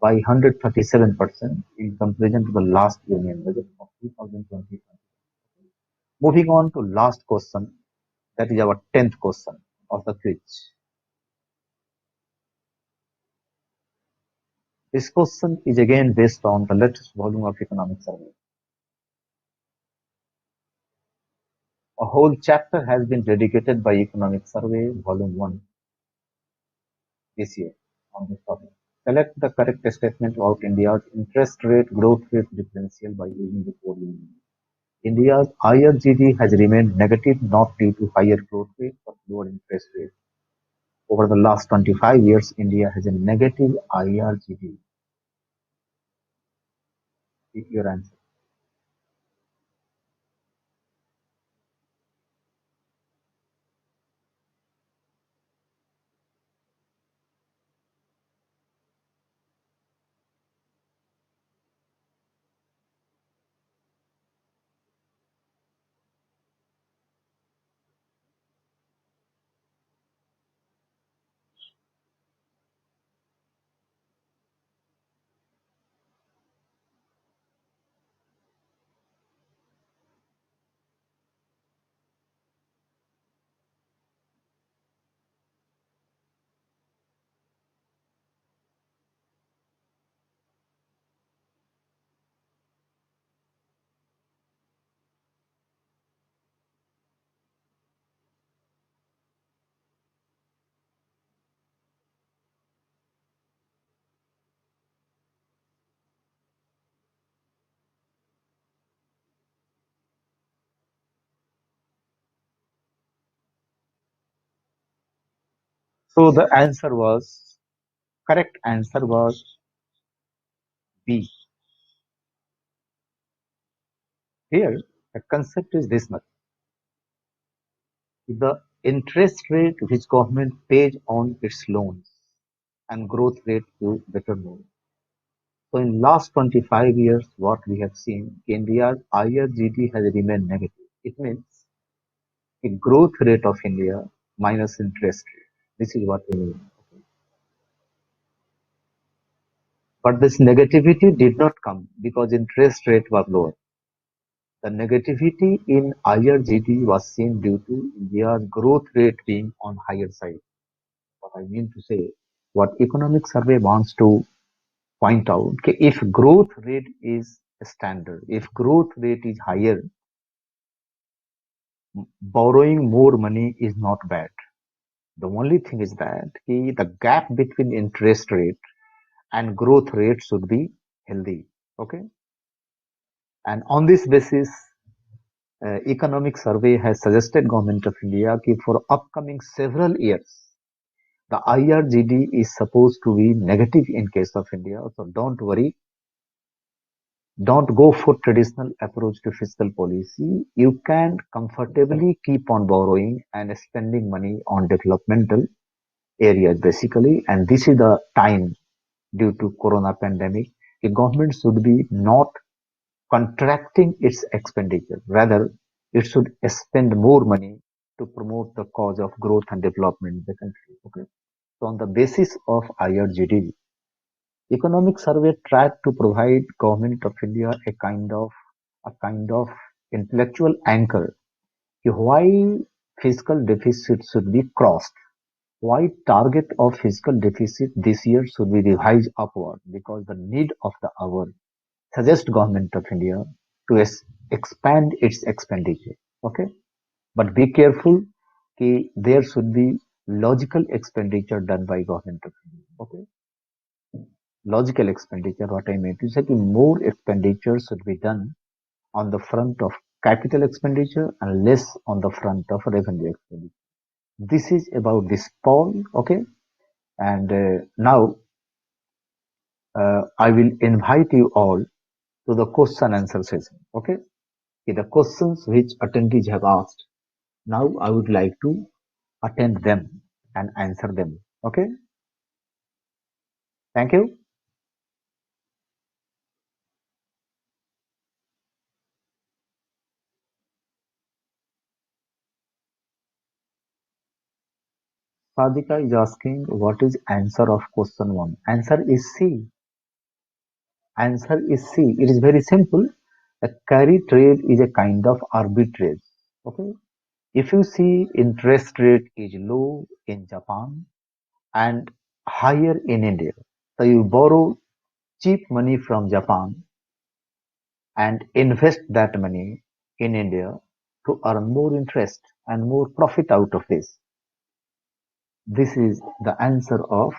by 137% in comparison to the last union budget of 2020. Moving on to last question, that is our 10th question of the quiz. This question is again based on the latest volume of economic survey. A whole chapter has been dedicated by economic survey volume 1 this year on this topic. Select the correct statement about India's interest rate growth rate differential by using the following. India's IRGD has remained negative not due to higher growth rate but lower interest rate. Over the last 25 years, India has a negative IRGD. Pick your answer. So the answer was correct answer was B. Here, the concept is this much: the interest rate which government pays on its loans and growth rate you better know. So in last 25 years, what we have seen, India's IRGD has remained negative. It means a growth rate of India minus interest rate. This is what we mean. But this negativity did not come because interest rate was lower. The negativity in IRGD was seen due to India's growth rate being on higher side. What I mean to say, what economic survey wants to point out, कि if growth rate is standard, if growth rate is higher, borrowing more money is not bad. The only thing is that the gap between interest rate and growth rate should be healthy. Okay. And on this basis, economic survey has suggested government of India कि for upcoming several years, the IRGD is supposed to be negative in case of India. So don't worry. Don't go for traditional approach to fiscal policy. You can comfortably keep on borrowing and spending money on developmental areas basically. And this is the time due to corona pandemic. The government should be not contracting its expenditure. Rather, it should spend more money to promote the cause of growth and development in the country. Okay. So on the basis of IRGD, economic survey tried to provide government of India a kind of intellectual anchor कि why fiscal deficit should be crossed, why target of fiscal deficit this year should be revised upward because the need of the hour suggests government of India to expand its expenditure. Okay, but be careful कि there should be logical expenditure done by government of India. Okay, logical expenditure. What I mean to say कि more expenditure should be done on the front of capital expenditure and less on the front of revenue expenditure. This is about this poll. Okay, and now I will invite you all to the question answer session. Okay, the questions which attendees have asked. Now I would like to attend them and answer them. Okay, thank you. Sadika is asking what is answer of question 1. Answer is C. Answer is C. It is very simple. A carry trade is a kind of arbitrage. Okay. If you see interest rate is low in Japan and higher in India, so you borrow cheap money from Japan and invest that money in India to earn more interest and more profit out of this. This is the answer of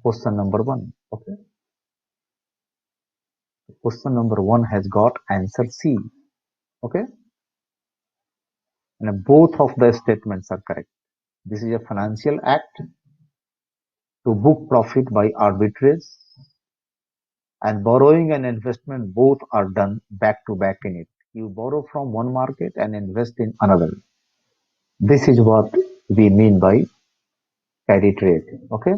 question number 1. Okay. Question number 1 has got answer C. Okay. And both of the statements are correct. This is a financial act to book profit by arbitrage, and borrowing and investment both are done back to back in it. You borrow from one market and invest in another. This is what we mean by carry trade. Okay.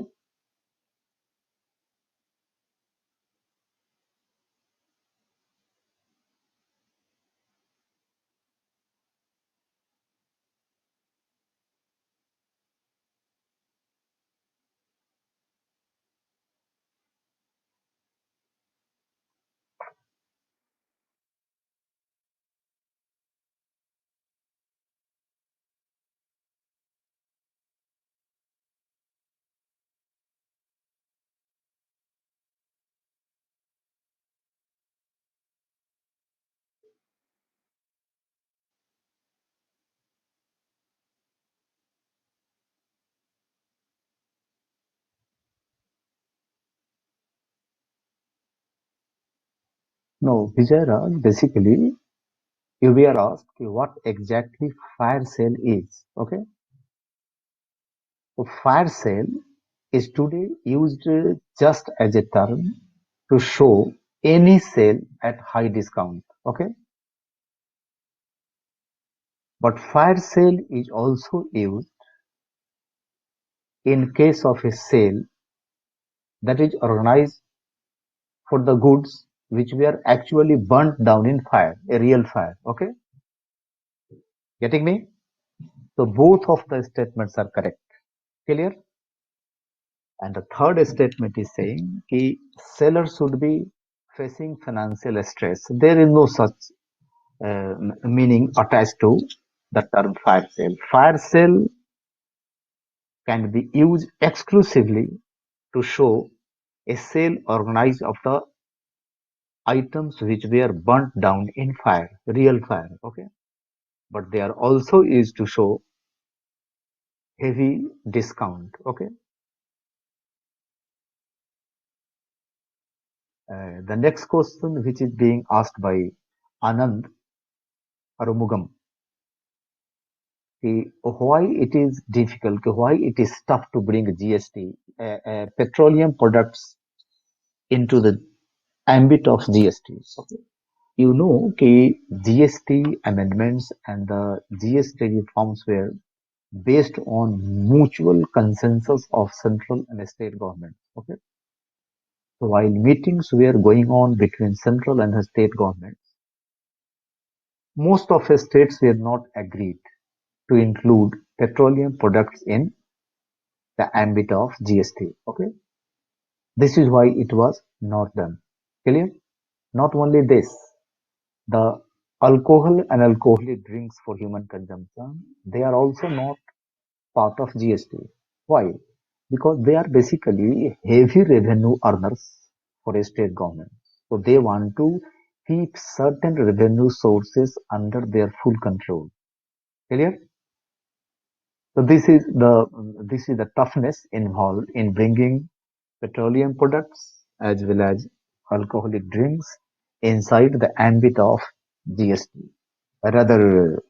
No, Vijayaraj, basically, you were asked what exactly fire sale is. Okay. So fire sale is today used just as a term to show any sale at high discount. Okay, but fire sale is also used in case of a sale that is organized for the goods which were actually burnt down in fire, a real fire. Okay, getting me? So both of the statements are correct. Clear? And the third statement is saying कि seller should be facing financial stress. There is no such meaning attached to the term fire sale. Fire sale can be used exclusively to show a sale organized of the items which were burnt down in fire, real fire. Okay, but they are also used to show heavy discount. Okay, the next question which is being asked by Anand Arumugam, why it is difficult, why it is tough to bring GST, petroleum products into the ambit of GST. Okay. You know कि GST amendments and the GST reforms were based on mutual consensus of central and state governments. Okay. So while meetings were going on between central and the state governments, most of the states were not agreed to include petroleum products in the ambit of GST. Okay, this is why it was not done. Clear? Not only this, the alcohol and alcoholic drinks for human consumption, they are also not part of GST. Why? Because they are basically heavy revenue earners for a state government. So they want to keep certain revenue sources under their full control. Clear? So this is the toughness involved in bringing petroleum products as well as alcoholic drinks inside the ambit of GST. Rather,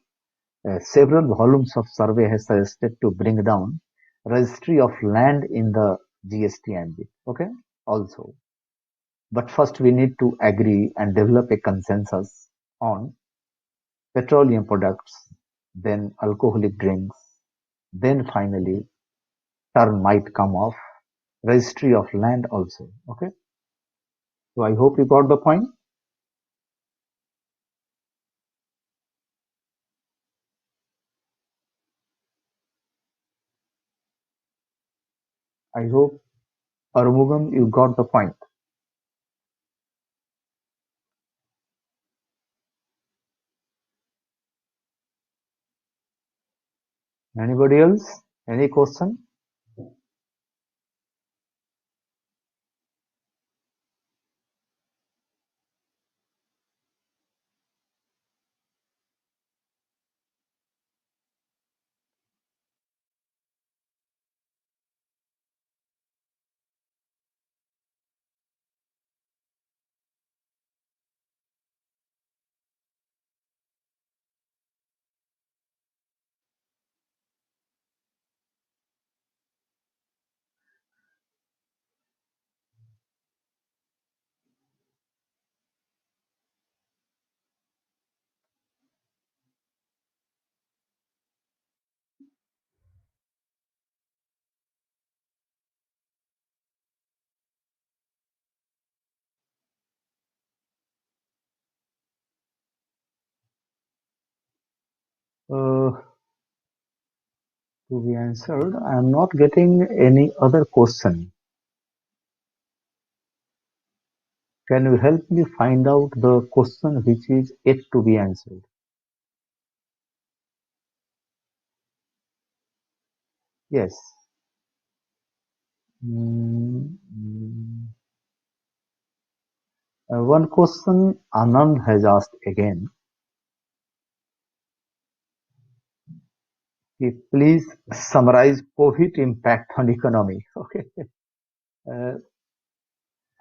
several volumes of survey has suggested to bring down registry of land in the GST ambit. Okay, also. But first we need to agree and develop a consensus on petroleum products, then alcoholic drinks, then finally term might come of registry of land also. Okay, so I hope you got the point. I hope Arumugam you got the point. Anybody else? Any question? Uh, to be answered, I am not getting any other question. Can you help me find out the question which is yet to be answered? Yes. Mm, mm. One question Anand has asked again. Please summarize COVID impact on economy. Okay. Uh,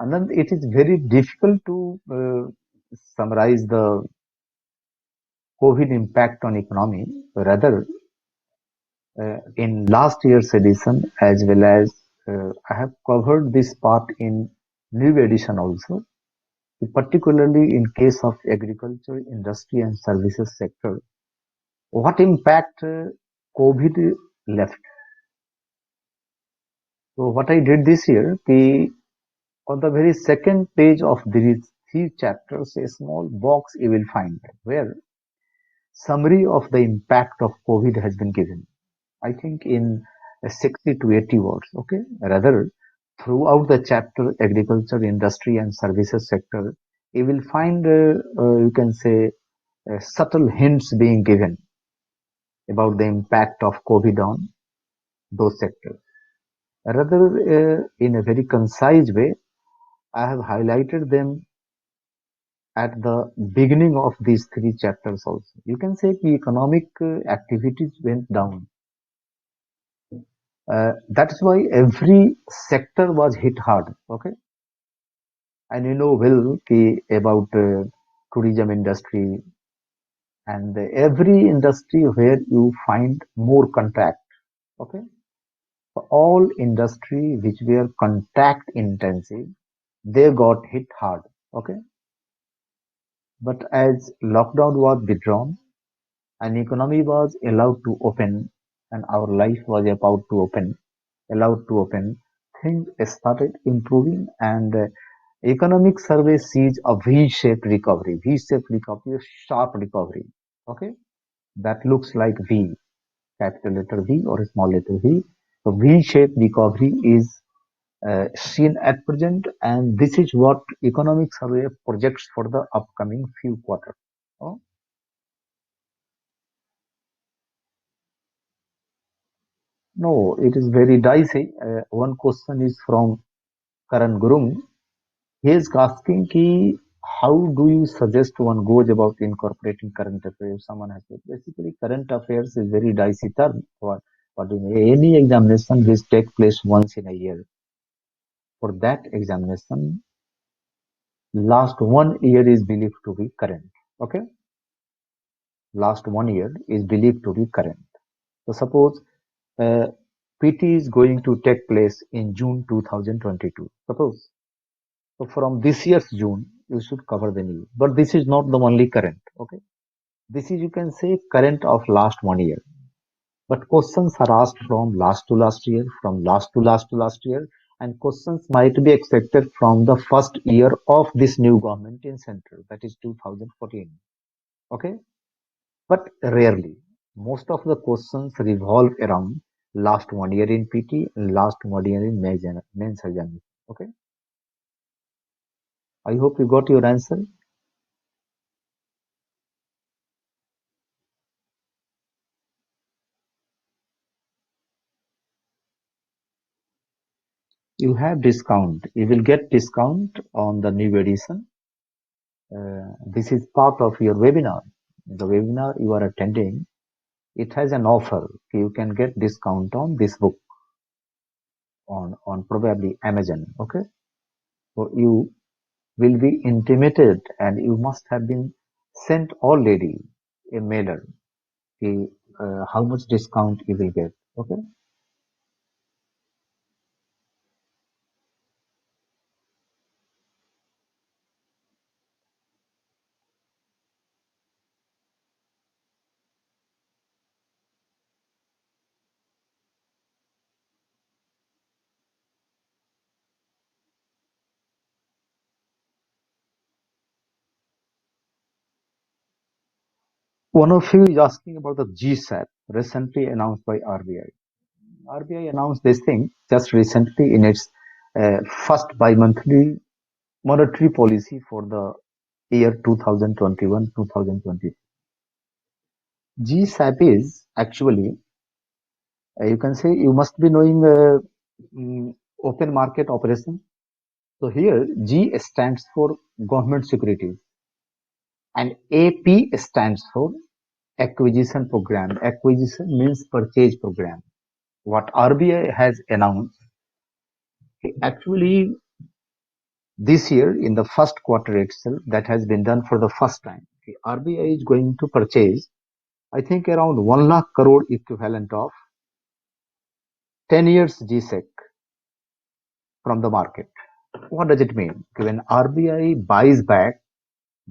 Anand, it is very difficult to summarize the COVID impact on economy. Rather, in last year's edition as well as I have covered this part in new edition also, particularly in case of agriculture, industry and services sector. What impact COVID left? So what I did this year, on the very second page of these three chapters, a small box you will find where summary of the impact of COVID has been given. I think in 60 to 80 words. Okay, rather throughout the chapter agriculture, industry, and services sector, you will find you can say subtle hints being given about the impact of COVID on those sectors. Rather, in a very concise way, I have highlighted them at the beginning of these three chapters also. You can say the economic activities went down. That is why every sector was hit hard. Okay, and you know well about tourism industry and every industry where you find more contact. Okay, for all industry which were contact intensive, they got hit hard. Okay, but as lockdown was withdrawn and economy was allowed to open and our life was about to open, allowed to open, things started improving and economic survey sees a V-shaped recovery. V-shaped recovery, a sharp recovery. Okay, that looks like V, capital letter V or a small letter V. So V-shaped recovery is seen at present, and this is what economic survey projects for the upcoming few quarters. Oh, no, it is very dicey. One question is from Karan Gurung. He is asking ki, how do you suggest one goes about incorporating current affairs? Someone has said basically current affairs is very dicey term. What do you mean? Any examination which take place once in a year. For that examination, last 1 year is believed to be current. Okay, last 1 year is believed to be current. So suppose uh, PT is going to take place in June 2022. Suppose. So from this year's June, you should cover the news. But this is not the only current. Okay. This is, you can say, current of last 1 year. But questions are asked from last to last year, from last to last to last year, and questions might be expected from the first year of this new government in central, that is 2014. Okay. But rarely. Most of the questions revolve around last 1 year in PT and last 1 year in mains examination. Okay. I hope you got your answer. You have discount. You will get discount on the new edition. This is part of your webinar. The webinar you are attending, it has an offer. You can get discount on this book on probably Amazon. Okay, so you will be intimated and you must have been sent already a mailer. Okay, how much discount you will get. Okay. One of you is asking about the GSAP recently announced by RBI. RBI announced this thing just recently in its first bi-monthly monetary policy for the year 2021-2020. GSAP is actually, you can say, you must be knowing open market operation. So here G stands for government securities and AP stands for acquisition program. Acquisition means purchase program. What RBI has announced, actually this year in the first quarter itself, that has been done for the first time. RBI is going to purchase, I think, around 1 lakh crore equivalent of 10 years GSEC from the market. What does it mean? When RBI buys back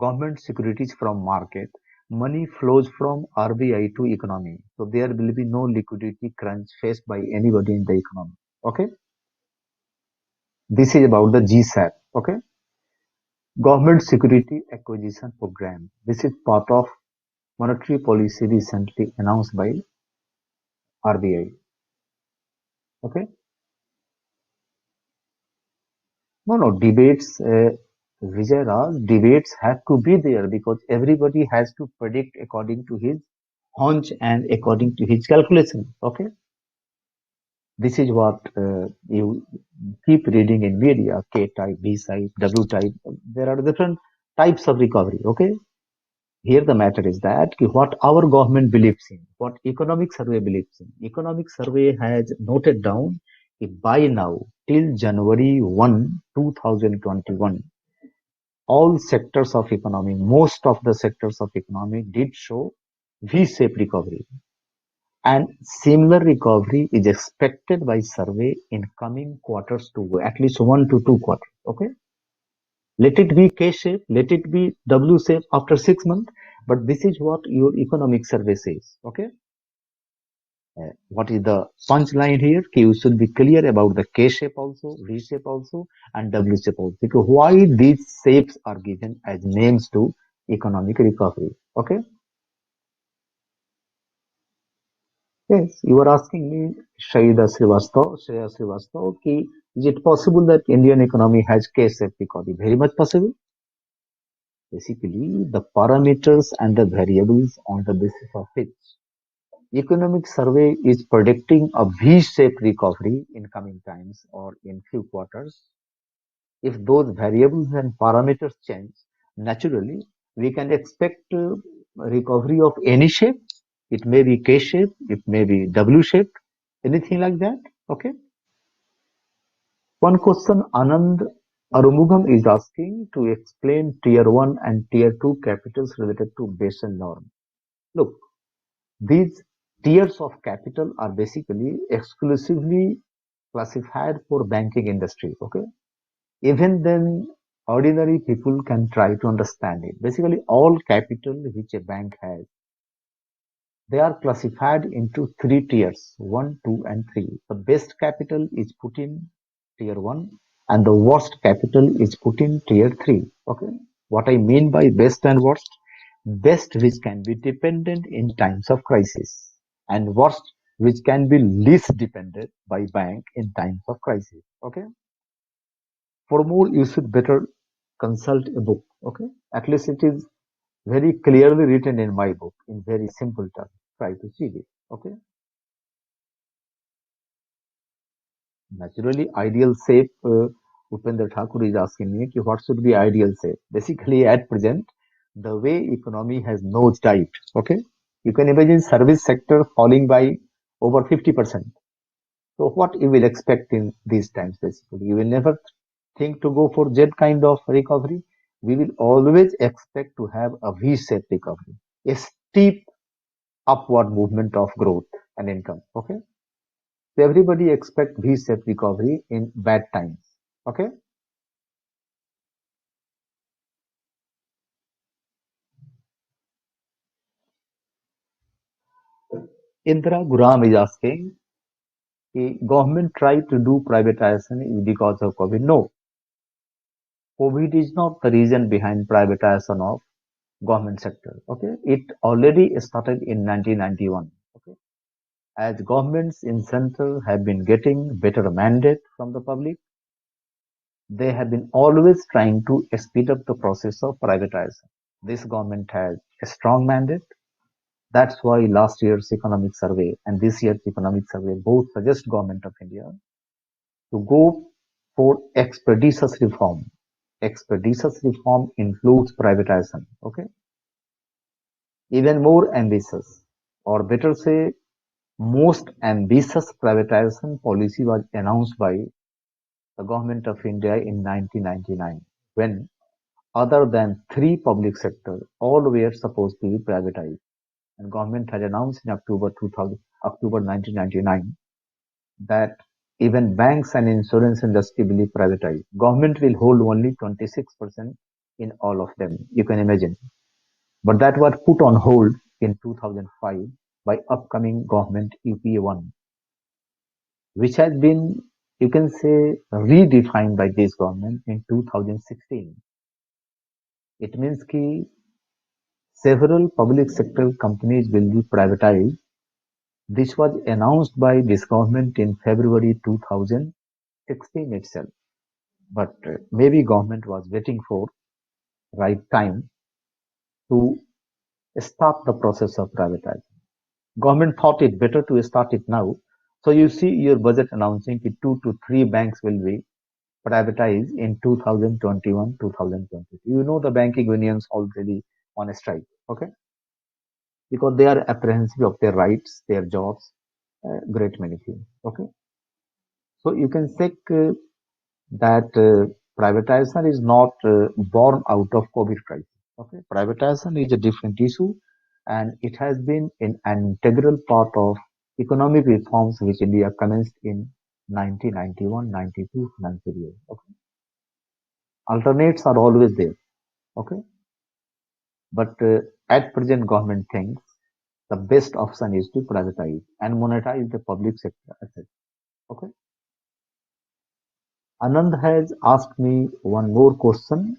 government securities from market, money flows from RBI to economy. So there will be no liquidity crunch faced by anybody in the economy. Okay. This is about the GSAP. Okay. Government Security Acquisition Program. This is part of monetary policy recently announced by RBI. Okay. No, debates, Vijay Raj, debates have to be there because everybody has to predict according to his hunch and according to his calculation. Okay. This is what you keep reading in media, K type, B type, W type. There are different types of recovery. Okay. Here the matter is that what our government believes in, what economic survey believes in. Economic survey has noted down by now till January 1, 2021, all sectors of economy, most of the sectors of economy did show V-shaped recovery. And similar recovery is expected by survey in coming quarters to at least 1 to 2 quarters. Okay. Let it be K-shape, let it be W-shape after 6 months. But this is what your economic survey says. Okay. What is the punchline here? You should be clear about the K-shape also, V-shape also, and W-shape also. Because why these shapes are given as names to economic recovery. Okay. Yes, you are asking me, Shreya Srivastava, is it possible that Indian economy has K-shaped recovery? Very much possible. Basically, the parameters and the variables on the basis of which economic survey is predicting a V-shaped recovery in coming times or in few quarters. If those variables and parameters change, naturally, we can expect recovery of any shape. It may be K-shaped, it may be W-shaped, anything like that. Okay. One question Anand Arumugam is asking to explain tier 1 and tier 2 capitals related to Basel norm. Look, these tiers of capital are basically exclusively classified for banking industry. Okay. Even then, ordinary people can try to understand it. Basically, all capital which a bank has, they are classified into three tiers, 1, 2, and 3. The best capital is put in tier 1 and the worst capital is put in tier 3. Okay. What I mean by best and worst, best which can be dependent in times of crisis and worst which can be least dependent by bank in times of crisis. Okay. For more, you should better consult a book. Okay. At least it is very clearly written in my book in very simple terms. Try to see it. Okay. Naturally, ideal shape. Upendra Thakur is asking me what should be ideal shape. Basically, at present, the way economy has nosedived. Okay. You can imagine service sector falling by over 50%. So what you will expect in these times? Basically, you will never think to go for that kind of recovery. We will always expect to have a V-shaped recovery, a steep upward movement of growth and income. Okay. So everybody expect V-shaped recovery in bad times. Okay. Indra Guram is asking, government tried to do privatization because of COVID. No, COVID is not the reason behind privatization of government sector. Okay. It already started in 1991. Okay. As governments in center have been getting better mandate from the public, they have been always trying to speed up the process of privatization. This government has a strong mandate. That's why last year's economic survey and this year's economic survey both suggest government of India to go for expeditious reform. Expeditious reform includes privatization. Okay. Even more ambitious, or better say, most ambitious privatization policy was announced by the government of India in 1999, when other than three public sectors, all were supposed to be privatized. And government had announced in October 1999 that even banks and insurance industry will be privatized. Government will hold only 26% in all of them. You can imagine. But that was put on hold in 2005 by upcoming government UPA1, which has been, you can say, redefined by this government in 2016. It means that several public sector companies will be privatized. This was announced by this government in February 2016 itself. But maybe government was waiting for right time to start the process of privatizing. Government thought it better to start it now. So you see your budget announcing that 2 to 3 banks will be privatized in 2021, 2022. You know the banking unions already on a strike, okay? Because they are apprehensive of their rights, their jobs, great many things, okay? So you can check that privatization is not born out of COVID crisis. Okay, privatization is a different issue, and it has been an integral part of economic reforms which India commenced in 1991-92 financial year. Okay, alternates are always there. Okay, but at present government thinks the best option is to privatize and monetize the public sector assets. Okay, Anand has asked me one more question.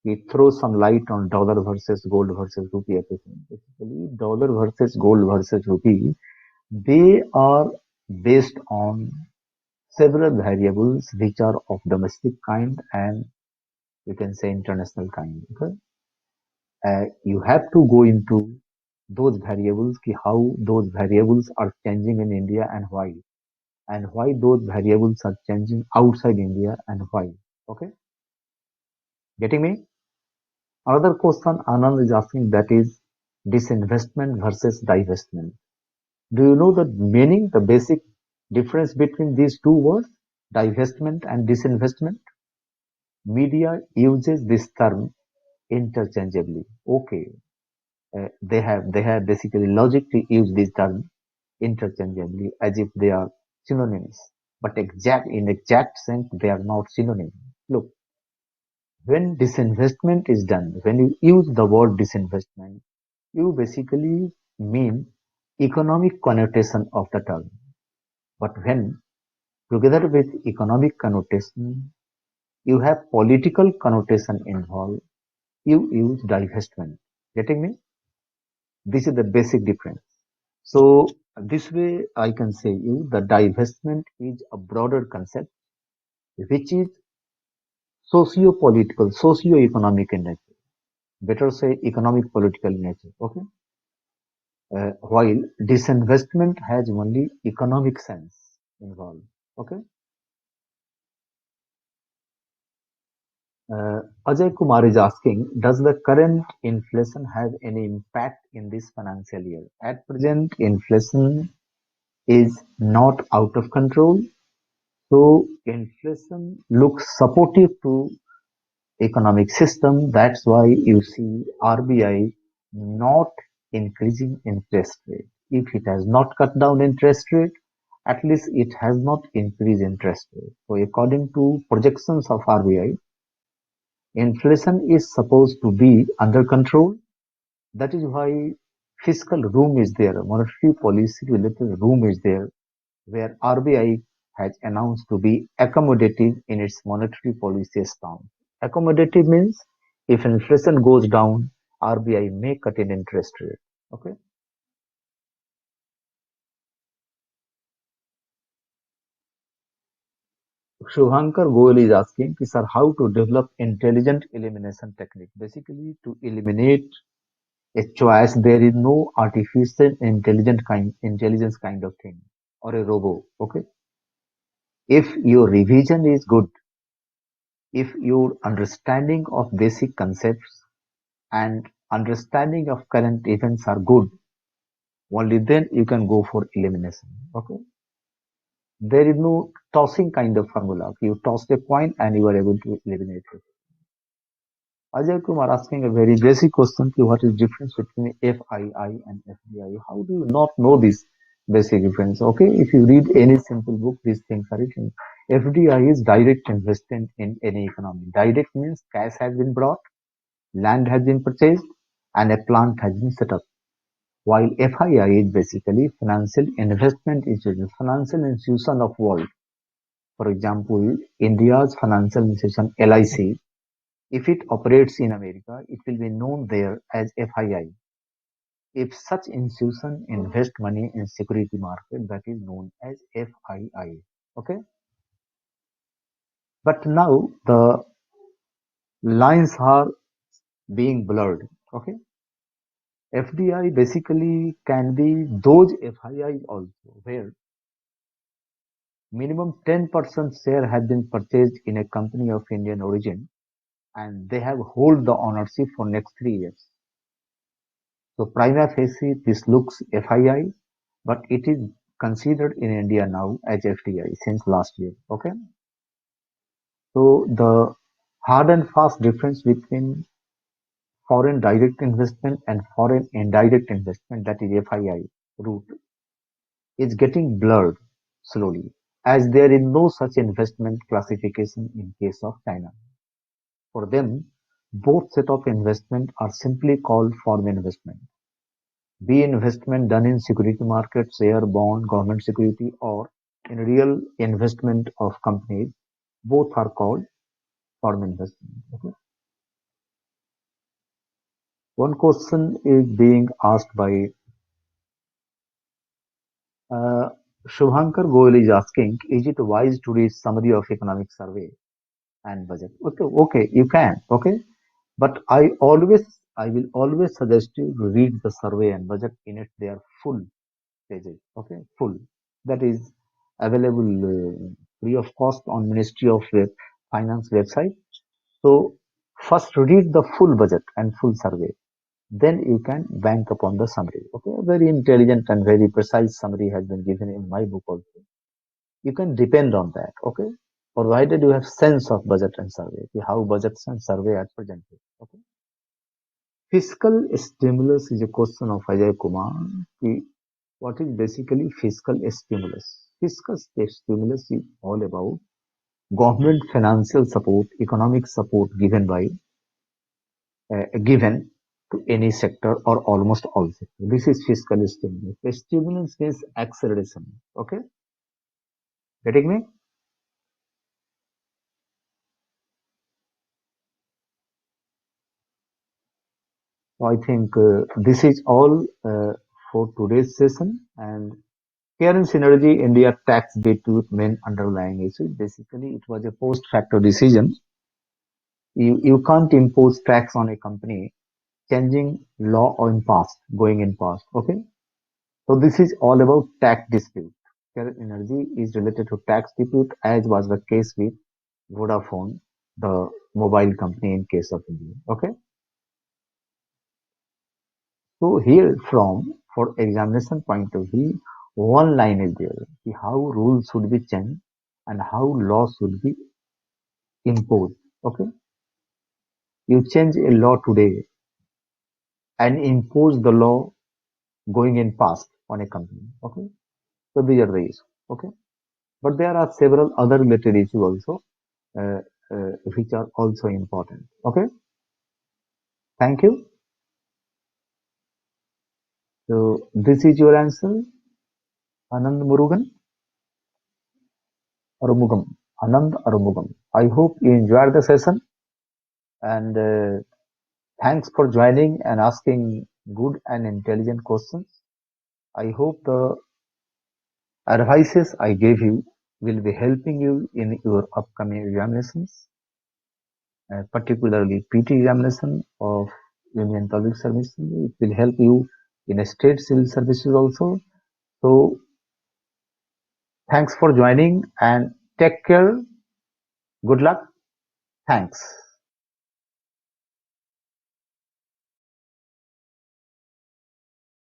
He throws some light on dollar versus gold versus rupee efficiency. Basically, dollar versus gold versus rupee, they are based on several variables which are of domestic kind and you can say international kind. Okay? You have to go into those variables, how those variables are changing in India and why those variables are changing outside India and why. Okay, getting me? Another question Anand is asking, that is disinvestment versus divestment. Do you know the meaning, the basic difference between these two words, divestment and disinvestment? Media uses this term interchangeably. Okay, they have basically logic to use this term interchangeably as if they are synonyms. But in exact sense, they are not synonyms. Look, when disinvestment is done, when you use the word disinvestment, you basically mean economic connotation of the term. But when together with economic connotation, you have political connotation involved, you use divestment. Getting me? This is the basic difference. So this way I can say you the divestment is a broader concept which is socio-political, socio-economic in nature. Better say economic political in nature. Okay. While disinvestment has only economic sense involved. Okay. Ajay Kumar is asking, does the current inflation have any impact in this financial year? At present, inflation is not out of control, so inflation looks supportive to economic system. That's why you see RBI not increasing interest rate. If it has not cut down interest rate, at least it has not increased interest rate. So according to projections of RBI, inflation is supposed to be under control. That is why fiscal room is there, monetary policy related room is there, where RBI has announced to be accommodative in its monetary policy stance. Accommodative means if inflation goes down, RBI may cut in interest rate. Okay. Shubhankar Goel is asking, sir, how to develop intelligent elimination technique? Basically, to eliminate a choice, there is no artificial intelligence kind of thing or a robo. Okay. If your revision is good, if your understanding of basic concepts and understanding of current events are good, only then you can go for elimination. Okay. There is no tossing kind of formula. You toss a coin and you are able to eliminate it. Ajay Kumar asking a very basic question: what is difference between FII and FDI? How do you not know this? basic difference. Okay, if you read any simple book, these things are written. FDI is direct investment in any economy. Direct means cash has been brought, land has been purchased, and a plant has been set up. While FII is basically financial investment institution, financial institution of world. For example, India's financial institution LIC, if it operates in America, it will be known there as FII. If such institution invest money in security market, that is known as FII. Okay, but now the lines are being blurred. Okay, FDI basically can be those FIIs also where minimum 10% share has been purchased in a company of Indian origin and they have hold the ownership for next 3 years. So prima facie this looks FII, but it is considered in India now as FDI since last year. Okay, so the hard and fast difference between foreign direct investment and foreign indirect investment, that is FII route, is getting blurred slowly as there is no such investment classification in case of China. For them, both set of investment are simply called foreign investment. Be investment done in security market, share, bond, government security, or in real investment of companies, both are called foreign investment. Okay? One question is being asked by uh, Shubhankar Goyal is asking, is it wise to read summary of economic survey and budget? Okay, you can. Okay, but I will always suggest you to read the survey and budget in it. They are full pages. Okay, full. That is available free of cost on Ministry of Finance website. So first read the full budget and full survey. Then you can bank upon the summary. Okay, a very intelligent and very precise summary has been given in my book also. You can depend on that. Okay, provided you have sense of budget and survey, how budgets and survey are presented. Okay, fiscal stimulus is a question of Ajay Kumar. What is basically fiscal stimulus? Fiscal stimulus is all about government financial support, economic support given to any sector or almost all sectors. This is fiscal stimulus. The stimulus means acceleration. Okay, getting me? So I think this is all for today's session. And here in Synergy India tax dispute main underlying issue. Basically, it was a post-facto decision. You can't impose tax on a company changing law or in past, going in past. Okay, so this is all about tax dispute. Current energy is related to tax dispute, as was the case with Vodafone, the mobile company in case of India. Okay, so here from for examination point of view, one line is there: how rules should be changed and how law should be imposed. Okay, you change a law today and impose the law going in past on a company. Okay, so these are the issues. Okay, but there are several other related issues also uh, which are also important. Okay, thank you. So this is your answer, Anand Murugan Arumugam. Anand Arumugam. I hope you enjoyed the session and thanks for joining and asking good and intelligent questions. I hope the advices I gave you will be helping you in your upcoming examinations, particularly PT examination of Union Public Service. It will help you in a state civil services also. So thanks for joining and take care. Good luck. Thanks.